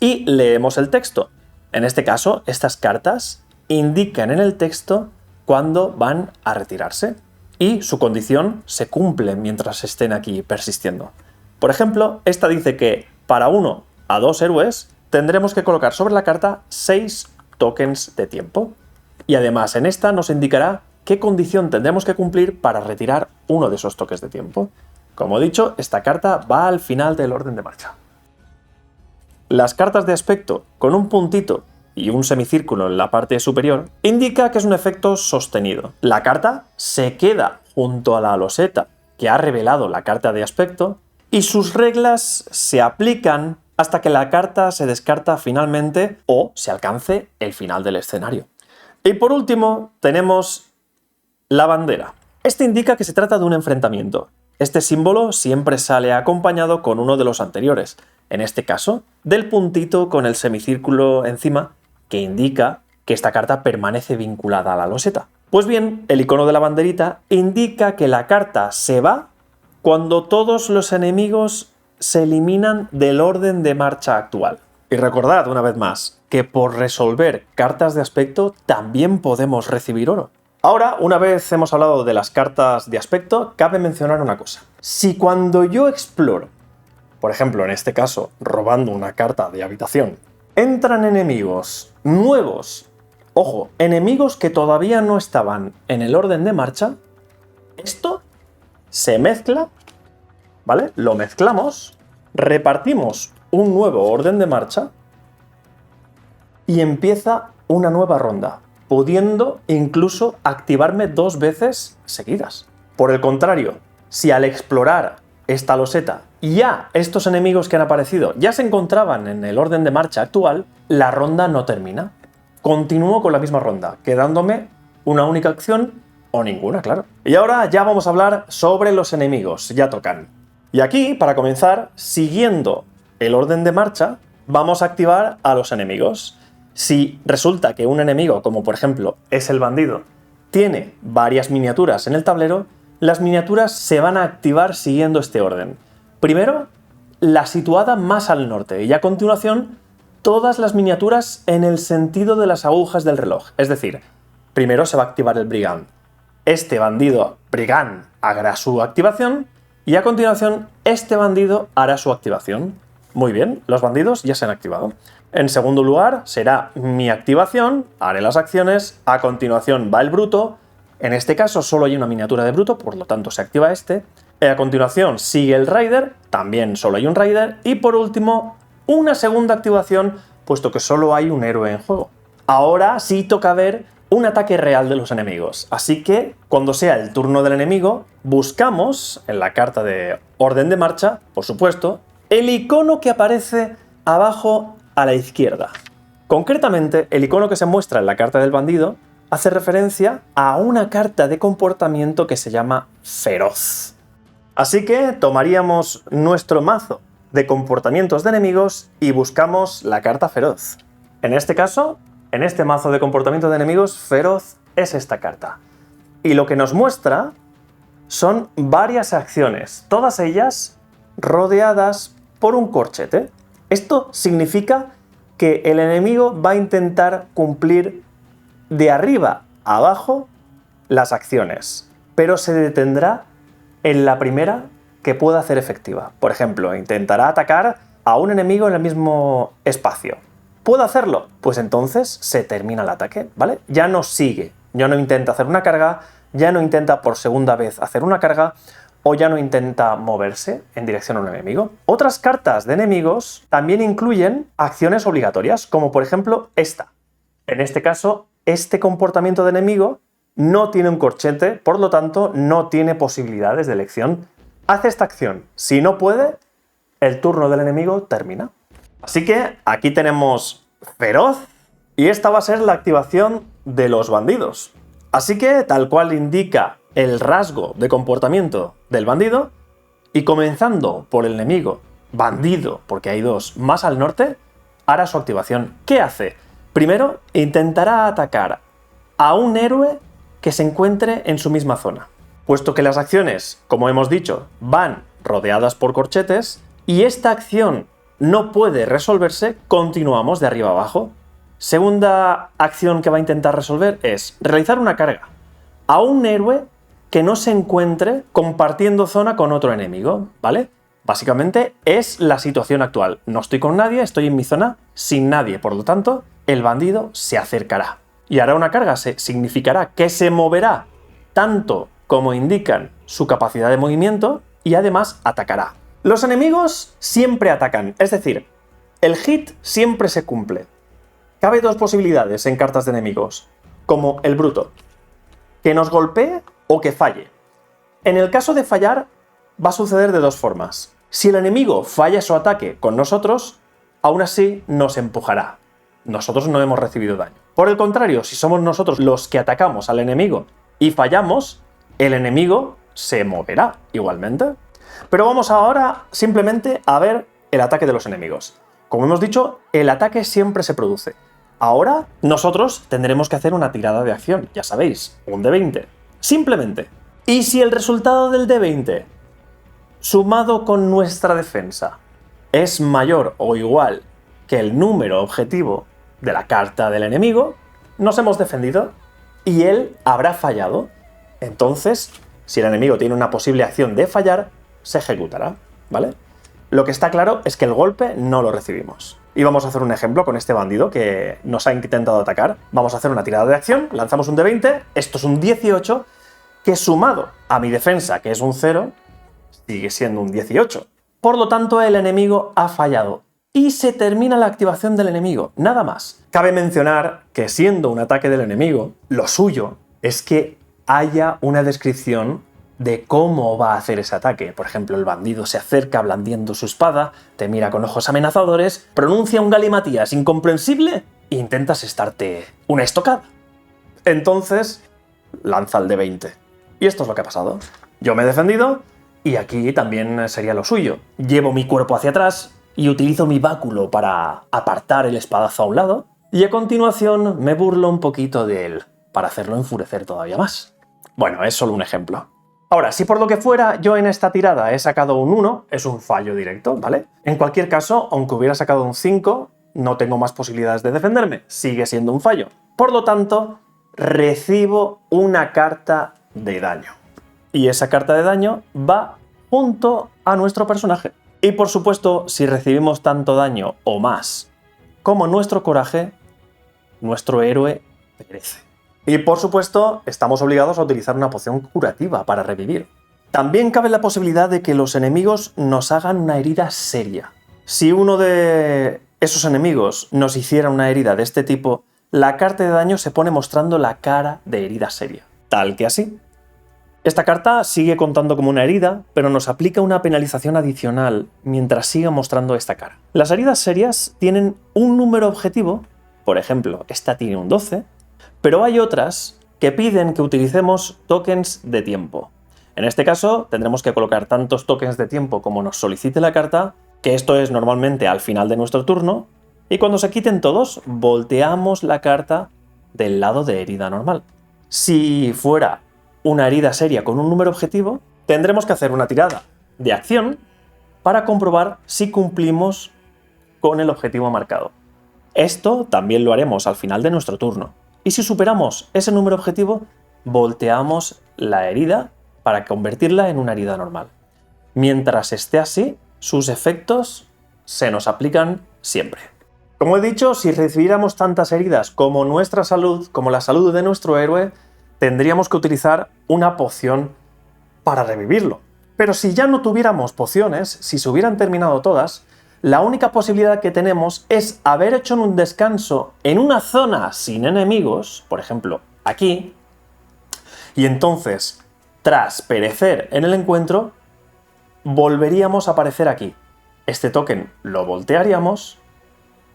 y leemos el texto. En este caso, estas cartas indican en el texto cuándo van a retirarse. Y su condición se cumple mientras estén aquí persistiendo. Por ejemplo, esta dice que para 1 a 2 héroes tendremos que colocar sobre la carta 6 tokens de tiempo. Y además en esta nos indicará qué condición tendremos que cumplir para retirar uno de esos tokens de tiempo. Como he dicho, esta carta va al final del orden de marcha. Las cartas de aspecto con un puntito y un semicírculo en la parte superior, indica que es un efecto sostenido. La carta se queda junto a la loseta que ha revelado la carta de aspecto y sus reglas se aplican hasta que la carta se descarta finalmente o se alcance el final del escenario. Y por último tenemos la bandera. Este indica que se trata de un enfrentamiento. Este símbolo siempre sale acompañado con uno de los anteriores, en este caso del puntito con el semicírculo encima, que indica que esta carta permanece vinculada a la loseta. Pues bien, el icono de la banderita indica que la carta se va cuando todos los enemigos se eliminan del orden de marcha actual. Y recordad una vez más que por resolver cartas de aspecto también podemos recibir oro. Ahora, una vez hemos hablado de las cartas de aspecto, cabe mencionar una cosa. Si cuando yo exploro, por ejemplo en este caso robando una carta de habitación, entran enemigos nuevos, ojo, enemigos que todavía no estaban en el orden de marcha, esto se mezcla, ¿vale? Lo mezclamos, repartimos un nuevo orden de marcha y empieza una nueva ronda, pudiendo incluso activarme 2 veces seguidas. Por el contrario, si al explorar esta loseta ya estos enemigos que han aparecido ya se encontraban en el orden de marcha actual, la ronda no termina. Continúo con la misma ronda, quedándome una única acción o ninguna, claro. Y ahora ya vamos a hablar sobre los enemigos, ya tocan. Y aquí, para comenzar, siguiendo el orden de marcha, vamos a activar a los enemigos. Si resulta que un enemigo, como por ejemplo es el bandido, tiene varias miniaturas en el tablero, las miniaturas se van a activar siguiendo este orden. Primero, la situada más al norte y a continuación todas las miniaturas en el sentido de las agujas del reloj. Es decir, primero se va a activar el brigand. Este bandido brigand hará su activación y a continuación este bandido hará su activación. Muy bien, los bandidos ya se han activado. En segundo lugar será mi activación, haré las acciones, a continuación va el bruto. En este caso solo hay una miniatura de bruto, por lo tanto se activa este. A continuación sigue el rider, también solo hay un rider. Y por último una segunda activación, puesto que solo hay un héroe en juego. Ahora sí toca ver un ataque real de los enemigos, así que cuando sea el turno del enemigo, buscamos en la carta de orden de marcha, por supuesto, el icono que aparece abajo a la izquierda. Concretamente, el icono que se muestra en la carta del bandido hace referencia a una carta de comportamiento que se llama Feroz. Así que tomaríamos nuestro mazo de comportamientos de enemigos y buscamos la carta Feroz. En este caso, en este mazo de comportamiento de enemigos, Feroz es esta carta. Y lo que nos muestra son varias acciones, todas ellas rodeadas por un corchete. Esto significa que el enemigo va a intentar cumplir de arriba a abajo las acciones, pero se detendrá en la primera que pueda hacer efectiva. Por ejemplo, intentará atacar a un enemigo en el mismo espacio. ¿Puedo hacerlo? Pues entonces se termina el ataque, ¿vale? Ya no sigue, ya no intenta hacer una carga, ya no intenta por segunda vez hacer una carga, o ya no intenta moverse en dirección a un enemigo. Otras cartas de enemigos también incluyen acciones obligatorias, como por ejemplo esta. En este caso, este comportamiento de enemigo no tiene un corchete, por lo tanto, no tiene posibilidades de elección. Hace esta acción. Si no puede, el turno del enemigo termina. Así que aquí tenemos Feroz y esta va a ser la activación de los bandidos. Así que, tal cual indica el rasgo de comportamiento del bandido, y comenzando por el enemigo bandido, porque hay dos más al norte, hará su activación. ¿Qué hace? Primero, intentará atacar a un héroe que se encuentre en su misma zona. Puesto que las acciones, como hemos dicho, van rodeadas por corchetes, y esta acción no puede resolverse, continuamos de arriba abajo. Segunda acción que va a intentar resolver es realizar una carga a un héroe que no se encuentre compartiendo zona con otro enemigo, ¿vale? Básicamente es la situación actual. No estoy con nadie, estoy en mi zona sin nadie, por lo tanto, el bandido se acercará y hará una carga. Significará que se moverá tanto como indican su capacidad de movimiento y además atacará. Los enemigos siempre atacan, es decir, el hit siempre se cumple. Cabe dos posibilidades en cartas de enemigos, como el bruto: que nos golpee o que falle. En el caso de fallar, va a suceder de dos formas. Si el enemigo falla su ataque con nosotros, aún así nos empujará. Nosotros no hemos recibido daño. Por el contrario, si somos nosotros los que atacamos al enemigo y fallamos, el enemigo se moverá igualmente. Pero vamos ahora simplemente a ver el ataque de los enemigos. Como hemos dicho, el ataque siempre se produce. Ahora nosotros tendremos que hacer una tirada de acción, ya sabéis, un D20. Simplemente. Y si el resultado del D20, sumado con nuestra defensa, es mayor o igual que el número objetivo de la carta del enemigo, nos hemos defendido y él habrá fallado. Entonces, si el enemigo tiene una posible acción de fallar, se ejecutará, ¿vale? Lo que está claro es que el golpe no lo recibimos. Y vamos a hacer un ejemplo con este bandido que nos ha intentado atacar. Vamos a hacer una tirada de acción, lanzamos un D20, esto es un 18, que sumado a mi defensa, que es un 0, sigue siendo un 18. Por lo tanto, el enemigo ha fallado. Y se termina la activación del enemigo, nada más. Cabe mencionar que siendo un ataque del enemigo, lo suyo es que haya una descripción de cómo va a hacer ese ataque. Por ejemplo, el bandido se acerca blandiendo su espada, te mira con ojos amenazadores, pronuncia un galimatías incomprensible e intenta asestarte una estocada. Entonces, lanza el D20. Y esto es lo que ha pasado. Yo me he defendido y aquí también sería lo suyo. Llevo mi cuerpo hacia atrás y utilizo mi báculo para apartar el espadazo a un lado y a continuación me burlo un poquito de él para hacerlo enfurecer todavía más. Bueno, es solo un ejemplo. Ahora, si por lo que fuera yo en esta tirada he sacado un 1, es un fallo directo, ¿vale? En cualquier caso, aunque hubiera sacado un 5, no tengo más posibilidades de defenderme, sigue siendo un fallo. Por lo tanto, recibo una carta de daño. Y esa carta de daño va junto a nuestro personaje. Y por supuesto, si recibimos tanto daño o más como nuestro coraje, nuestro héroe perece. Y por supuesto, estamos obligados a utilizar una poción curativa para revivir. También cabe la posibilidad de que los enemigos nos hagan una herida seria. Si uno de esos enemigos nos hiciera una herida de este tipo, la carta de daño se pone mostrando la cara de herida seria. Tal que así. Esta carta sigue contando como una herida, pero nos aplica una penalización adicional mientras siga mostrando esta cara. Las heridas serias tienen un número objetivo, por ejemplo, esta tiene un 12, pero hay otras que piden que utilicemos tokens de tiempo. En este caso, tendremos que colocar tantos tokens de tiempo como nos solicite la carta, que esto es normalmente al final de nuestro turno, y cuando se quiten todos, volteamos la carta del lado de herida normal. Si fuera una herida seria con un número objetivo, tendremos que hacer una tirada de acción para comprobar si cumplimos con el objetivo marcado. Esto también lo haremos al final de nuestro turno. Y si superamos ese número objetivo, volteamos la herida para convertirla en una herida normal. Mientras esté así, sus efectos se nos aplican siempre. Como he dicho, si recibiéramos tantas heridas como nuestra salud, como la salud de nuestro héroe, tendríamos que utilizar una poción para revivirlo. Pero si ya no tuviéramos pociones, si se hubieran terminado todas, la única posibilidad que tenemos es haber hecho un descanso en una zona sin enemigos, por ejemplo, aquí, y entonces, tras perecer en el encuentro, volveríamos a aparecer aquí. Este token lo voltearíamos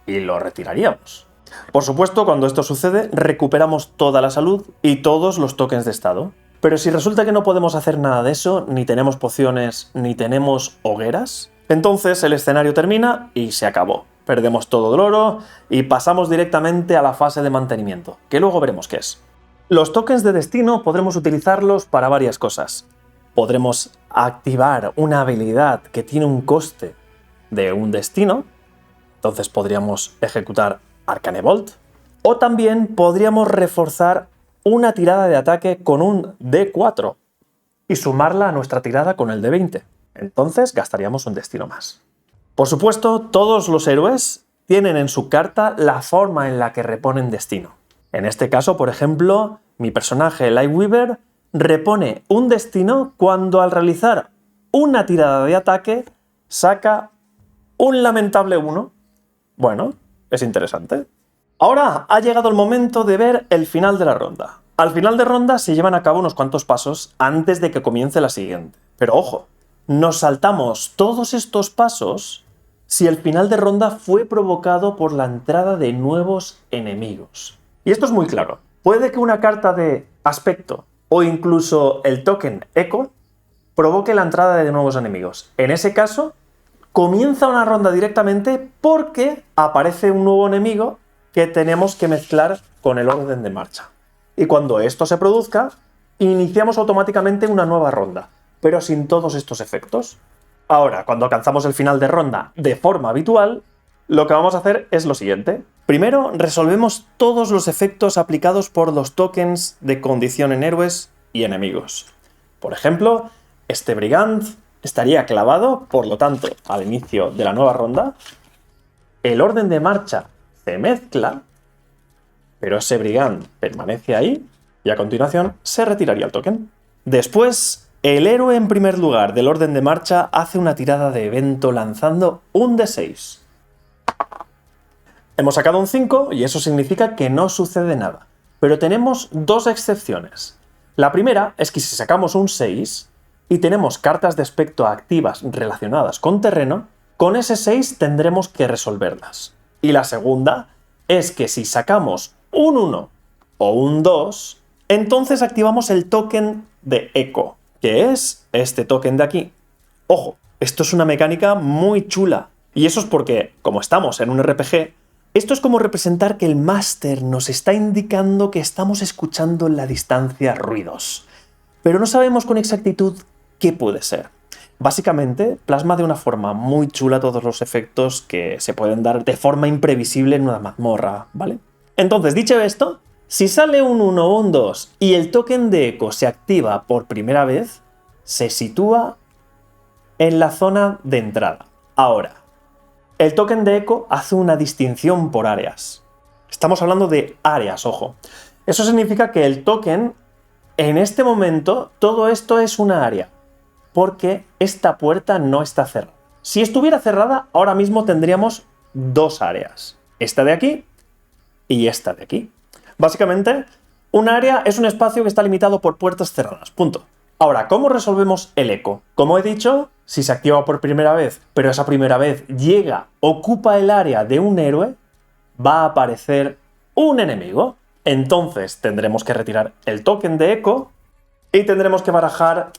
y lo retiraríamos. Por supuesto, cuando esto sucede, recuperamos toda la salud y todos los tokens de estado. Pero si resulta que no podemos hacer nada de eso, ni tenemos pociones, ni tenemos hogueras, entonces el escenario termina y se acabó. Perdemos todo el oro y pasamos directamente a la fase de mantenimiento, que luego veremos qué es. Los tokens de destino podremos utilizarlos para varias cosas. Podremos activar una habilidad que tiene un coste de un destino, entonces podríamos ejecutar Arcane Bolt, o también podríamos reforzar una tirada de ataque con un D4 y sumarla a nuestra tirada con el D20. Entonces gastaríamos un destino más. Por supuesto, todos los héroes tienen en su carta la forma en la que reponen destino. En este caso, por ejemplo, mi personaje Lightweaver repone un destino cuando al realizar una tirada de ataque saca un lamentable 1. Bueno, es interesante. Ahora ha llegado el momento de ver el final de la ronda. Al final de ronda se llevan a cabo unos cuantos pasos antes de que comience la siguiente. Pero ojo, nos saltamos todos estos pasos si el final de ronda fue provocado por la entrada de nuevos enemigos. Y esto es muy claro. Puede que una carta de aspecto o incluso el token Echo provoque la entrada de nuevos enemigos. En ese caso, comienza una ronda directamente porque aparece un nuevo enemigo que tenemos que mezclar con el orden de marcha. Y cuando esto se produzca, iniciamos automáticamente una nueva ronda, pero sin todos estos efectos. Ahora, cuando alcanzamos el final de ronda de forma habitual, lo que vamos a hacer es lo siguiente. Primero, resolvemos todos los efectos aplicados por los tokens de condición en héroes y enemigos. Por ejemplo, este Brigand estaría clavado, por lo tanto, al inicio de la nueva ronda, el orden de marcha se mezcla, pero ese Brigand permanece ahí y a continuación se retiraría el token. Después, el héroe en primer lugar del orden de marcha hace una tirada de evento lanzando un D6. Hemos sacado un 5 y eso significa que no sucede nada. Pero tenemos dos excepciones. La primera es que si sacamos un 6 y tenemos cartas de aspecto activas relacionadas con terreno, con ese 6 tendremos que resolverlas. Y la segunda es que si sacamos un 1 o un 2, entonces activamos el token de Echo, que es este token de aquí. Ojo, esto es una mecánica muy chula. Y eso es porque, como estamos en un RPG, esto es como representar que el máster nos está indicando que estamos escuchando en la distancia ruidos. Pero no sabemos con exactitud qué puede ser. Básicamente, plasma de una forma muy chula todos los efectos que se pueden dar de forma imprevisible en una mazmorra, ¿vale? Entonces, dicho esto, si sale un 1 o un 2 y el token de Echo se activa por primera vez, se sitúa en la zona de entrada. Ahora, el token de Echo hace una distinción por áreas. Estamos hablando de áreas, ojo. Eso significa que el token, en este momento, todo esto es una área, porque esta puerta no está cerrada. Si estuviera cerrada, ahora mismo tendríamos dos áreas. Esta de aquí y esta de aquí. Básicamente, un área es un espacio que está limitado por puertas cerradas. Punto. Ahora, ¿cómo resolvemos el eco? Como he dicho, si se activa por primera vez, pero esa primera vez llega, ocupa el área de un héroe, va a aparecer un enemigo. Entonces tendremos que retirar el token de eco y tendremos que barajar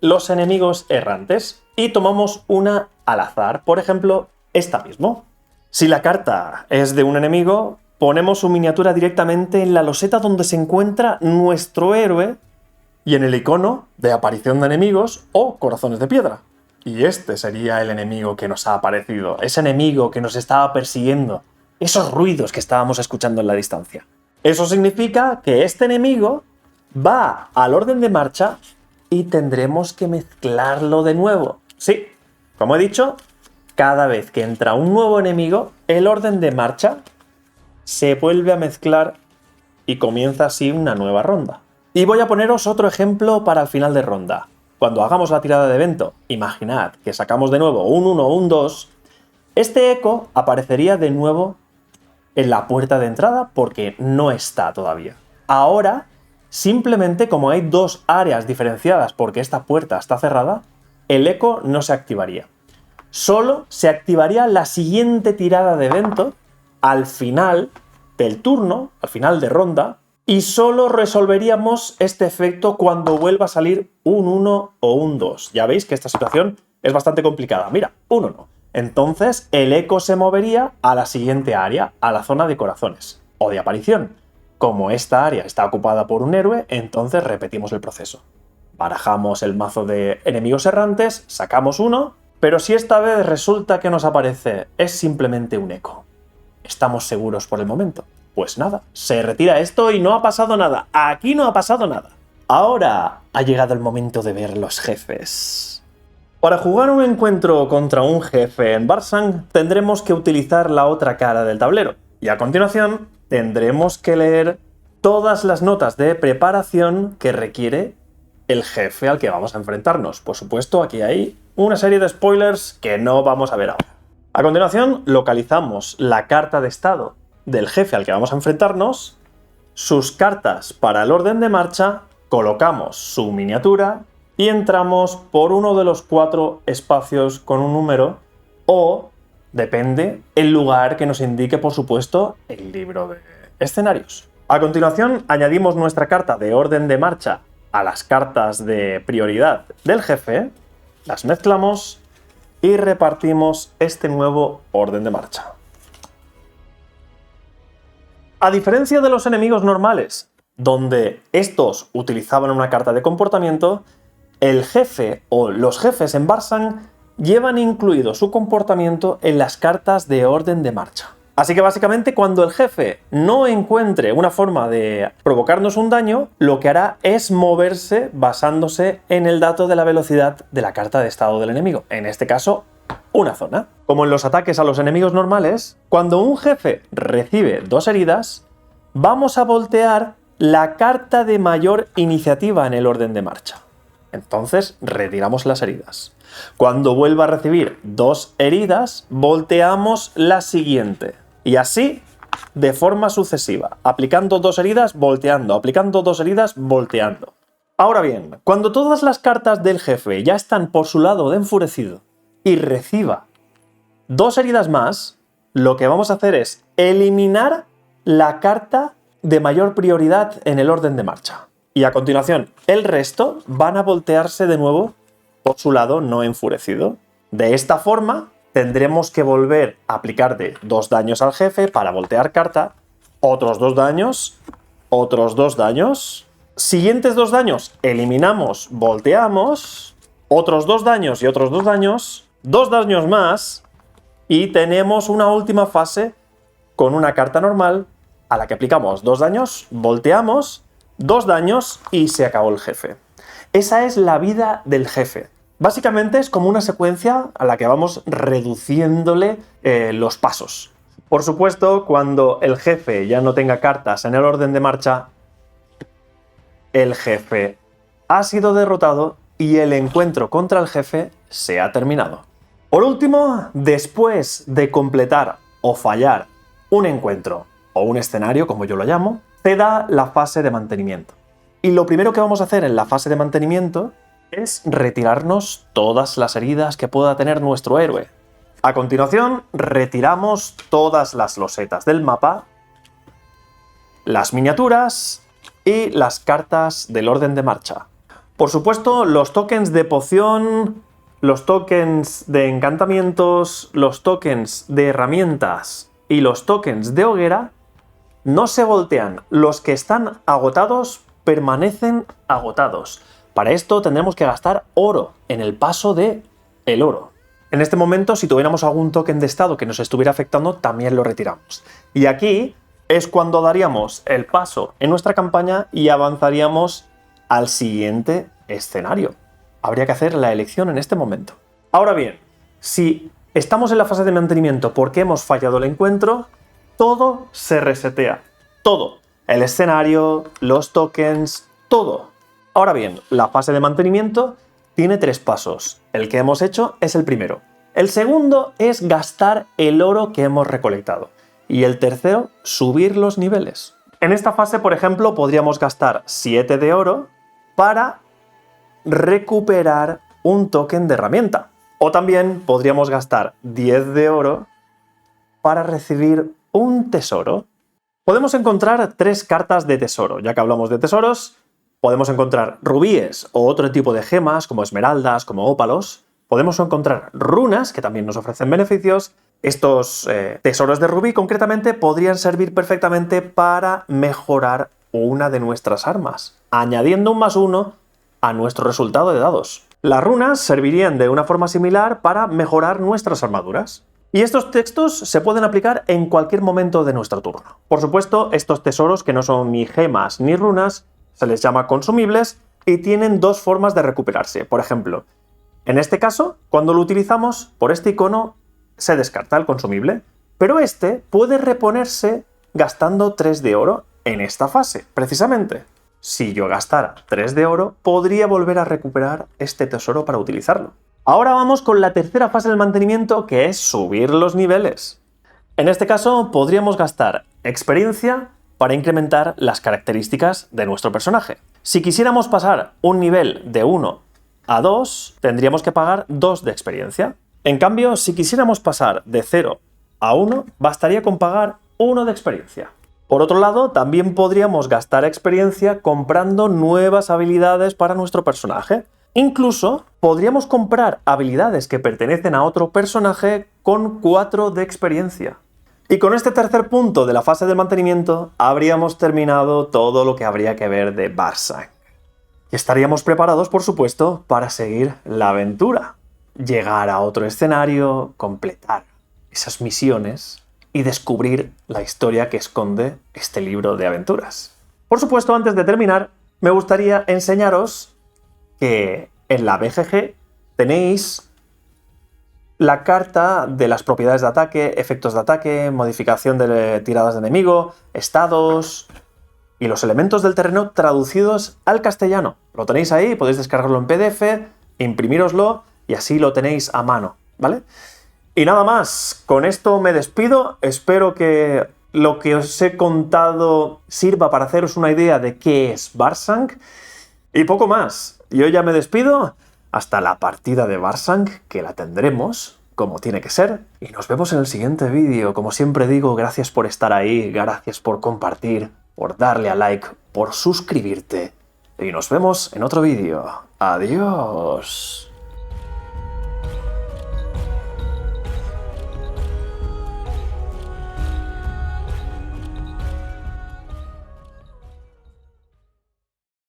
los enemigos errantes. Y tomamos una al azar, por ejemplo, esta mismo. Si la carta es de un enemigo, ponemos su miniatura directamente en la loseta donde se encuentra nuestro héroe y en el icono de aparición de enemigos o corazones de piedra. Y este sería el enemigo que nos ha aparecido, ese enemigo que nos estaba persiguiendo, esos ruidos que estábamos escuchando en la distancia. Eso significa que este enemigo va al orden de marcha y tendremos que mezclarlo de nuevo. Sí, como he dicho, cada vez que entra un nuevo enemigo, el orden de marcha se vuelve a mezclar y comienza así una nueva ronda. Y voy a poneros otro ejemplo para el final de ronda. Cuando hagamos la tirada de evento, imaginad que sacamos de nuevo un 1 o un 2, este eco aparecería de nuevo en la puerta de entrada porque no está todavía. Ahora, simplemente como hay dos áreas diferenciadas porque esta puerta está cerrada, el eco no se activaría. Solo se activaría la siguiente tirada de evento al final del turno, al final de ronda, y solo resolveríamos este efecto cuando vuelva a salir un 1 o un 2. Ya veis que esta situación es bastante complicada. Mira, un 1. Entonces el eco se movería a la siguiente área, a la zona de corazones o de aparición. Como esta área está ocupada por un héroe, entonces repetimos el proceso. Barajamos el mazo de enemigos errantes, sacamos uno, pero si esta vez resulta que nos aparece es simplemente un eco. ¿Estamos seguros por el momento? Pues nada, se retira esto y no ha pasado nada. Aquí no ha pasado nada. Ahora ha llegado el momento de ver los jefes. Para jugar un encuentro contra un jefe en Barsang tendremos que utilizar la otra cara del tablero. Y a continuación tendremos que leer todas las notas de preparación que requiere el jefe al que vamos a enfrentarnos. Por supuesto, aquí hay una serie de spoilers que no vamos a ver ahora. A continuación, localizamos la carta de estado del jefe al que vamos a enfrentarnos, sus cartas para el orden de marcha, colocamos su miniatura y entramos por uno de los 4 espacios con un número o, depende, el lugar que nos indique, por supuesto, el libro de escenarios. A continuación, añadimos nuestra carta de orden de marcha a las cartas de prioridad del jefe, las mezclamos y repartimos este nuevo orden de marcha. A diferencia de los enemigos normales, donde estos utilizaban una carta de comportamiento, el jefe o los jefes en Barsang llevan incluido su comportamiento en las cartas de orden de marcha. Así que básicamente cuando el jefe no encuentre una forma de provocarnos un daño, lo que hará es moverse basándose en el dato de la velocidad de la carta de estado del enemigo, en este caso una zona. Como en los ataques a los enemigos normales, cuando un jefe recibe 2 heridas, vamos a voltear la carta de mayor iniciativa en el orden de marcha. Entonces retiramos las heridas. Cuando vuelva a recibir 2 heridas, volteamos la siguiente. Y así, de forma sucesiva, aplicando 2 heridas, volteando, aplicando 2 heridas, volteando. Ahora bien, cuando todas las cartas del jefe ya están por su lado de enfurecido y reciba 2 heridas más, lo que vamos a hacer es eliminar la carta de mayor prioridad en el orden de marcha. Y a continuación, el resto van a voltearse de nuevo por su lado no enfurecido. De esta forma, tendremos que volver a aplicarle 2 daños al jefe para voltear carta, otros 2 daños, otros 2 daños. Siguientes 2 daños, eliminamos, volteamos, otros 2 daños y otros 2 daños, 2 daños más, y tenemos una última fase con una carta normal a la que aplicamos 2 daños, volteamos, 2 daños y se acabó el jefe. Esa es la vida del jefe. Básicamente es como una secuencia a la que vamos reduciéndole los pasos. Por supuesto, cuando el jefe ya no tenga cartas en el orden de marcha, el jefe ha sido derrotado y el encuentro contra el jefe se ha terminado. Por último, después de completar o fallar un encuentro o un escenario, como yo lo llamo, se da la fase de mantenimiento. Y lo primero que vamos a hacer en la fase de mantenimiento es retirarnos todas las heridas que pueda tener nuestro héroe. A continuación, retiramos todas las losetas del mapa, las miniaturas y las cartas del orden de marcha. Por supuesto, los tokens de poción, los tokens de encantamientos, los tokens de herramientas y los tokens de hoguera no se voltean. Los que están agotados permanecen agotados. Para esto tendremos que gastar oro en el paso de el oro. En este momento, si tuviéramos algún token de estado que nos estuviera afectando, también lo retiramos. Y aquí es cuando daríamos el paso en nuestra campaña y avanzaríamos al siguiente escenario. Habría que hacer la elección en este momento. Ahora bien, si estamos en la fase de mantenimiento porque hemos fallado el encuentro, todo se resetea. Todo. El escenario, los tokens, todo. Ahora bien, la fase de mantenimiento tiene 3 pasos. El que hemos hecho es el primero. El segundo es gastar el oro que hemos recolectado. Y el tercero, subir los niveles. En esta fase, por ejemplo, podríamos gastar 7 de oro para recuperar un token de herramienta. O también podríamos gastar 10 de oro para recibir un tesoro. Podemos encontrar 3 cartas de tesoro. Ya que hablamos de tesoros, podemos encontrar rubíes o otro tipo de gemas como esmeraldas, como ópalos. Podemos encontrar runas, que también nos ofrecen beneficios. Estos tesoros de rubí, concretamente, podrían servir perfectamente para mejorar una de nuestras armas, añadiendo un +1 a nuestro resultado de dados. Las runas servirían de una forma similar para mejorar nuestras armaduras. Y estos textos se pueden aplicar en cualquier momento de nuestro turno. Por supuesto, estos tesoros, que no son ni gemas ni runas, se les llama consumibles y tienen 2 formas de recuperarse. Por ejemplo, en este caso, cuando lo utilizamos, por este icono se descarta el consumible, pero este puede reponerse gastando 3 de oro en esta fase, precisamente. Si yo gastara 3 de oro, podría volver a recuperar este tesoro para utilizarlo. Ahora vamos con la tercera fase del mantenimiento, que es subir los niveles. En este caso, podríamos gastar experiencia para incrementar las características de nuestro personaje. Si quisiéramos pasar un nivel de 1 a 2, tendríamos que pagar 2 de experiencia. En cambio, si quisiéramos pasar de 0 a 1, bastaría con pagar 1 de experiencia. Por otro lado, también podríamos gastar experiencia comprando nuevas habilidades para nuestro personaje. Incluso podríamos comprar habilidades que pertenecen a otro personaje con 4 de experiencia. Y con este tercer punto de la fase de mantenimiento habríamos terminado todo lo que habría que ver de Barsang. Y estaríamos preparados, por supuesto, para seguir la aventura. Llegar a otro escenario, completar esas misiones y descubrir la historia que esconde este libro de aventuras. Por supuesto, antes de terminar, me gustaría enseñaros que en la BGG tenéis la carta de las propiedades de ataque, efectos de ataque, modificación de tiradas de enemigo, estados y los elementos del terreno traducidos al castellano. Lo tenéis ahí, podéis descargarlo en PDF, imprimíroslo y así lo tenéis a mano, ¿vale? Y nada más, con esto me despido. Espero que lo que os he contado sirva para haceros una idea de qué es Barsang. Y poco más. Yo ya me despido. Hasta la partida de Barsang, que la tendremos, como tiene que ser. Y nos vemos en el siguiente vídeo. Como siempre digo, gracias por estar ahí, gracias por compartir, por darle a like, por suscribirte. Y nos vemos en otro vídeo. Adiós.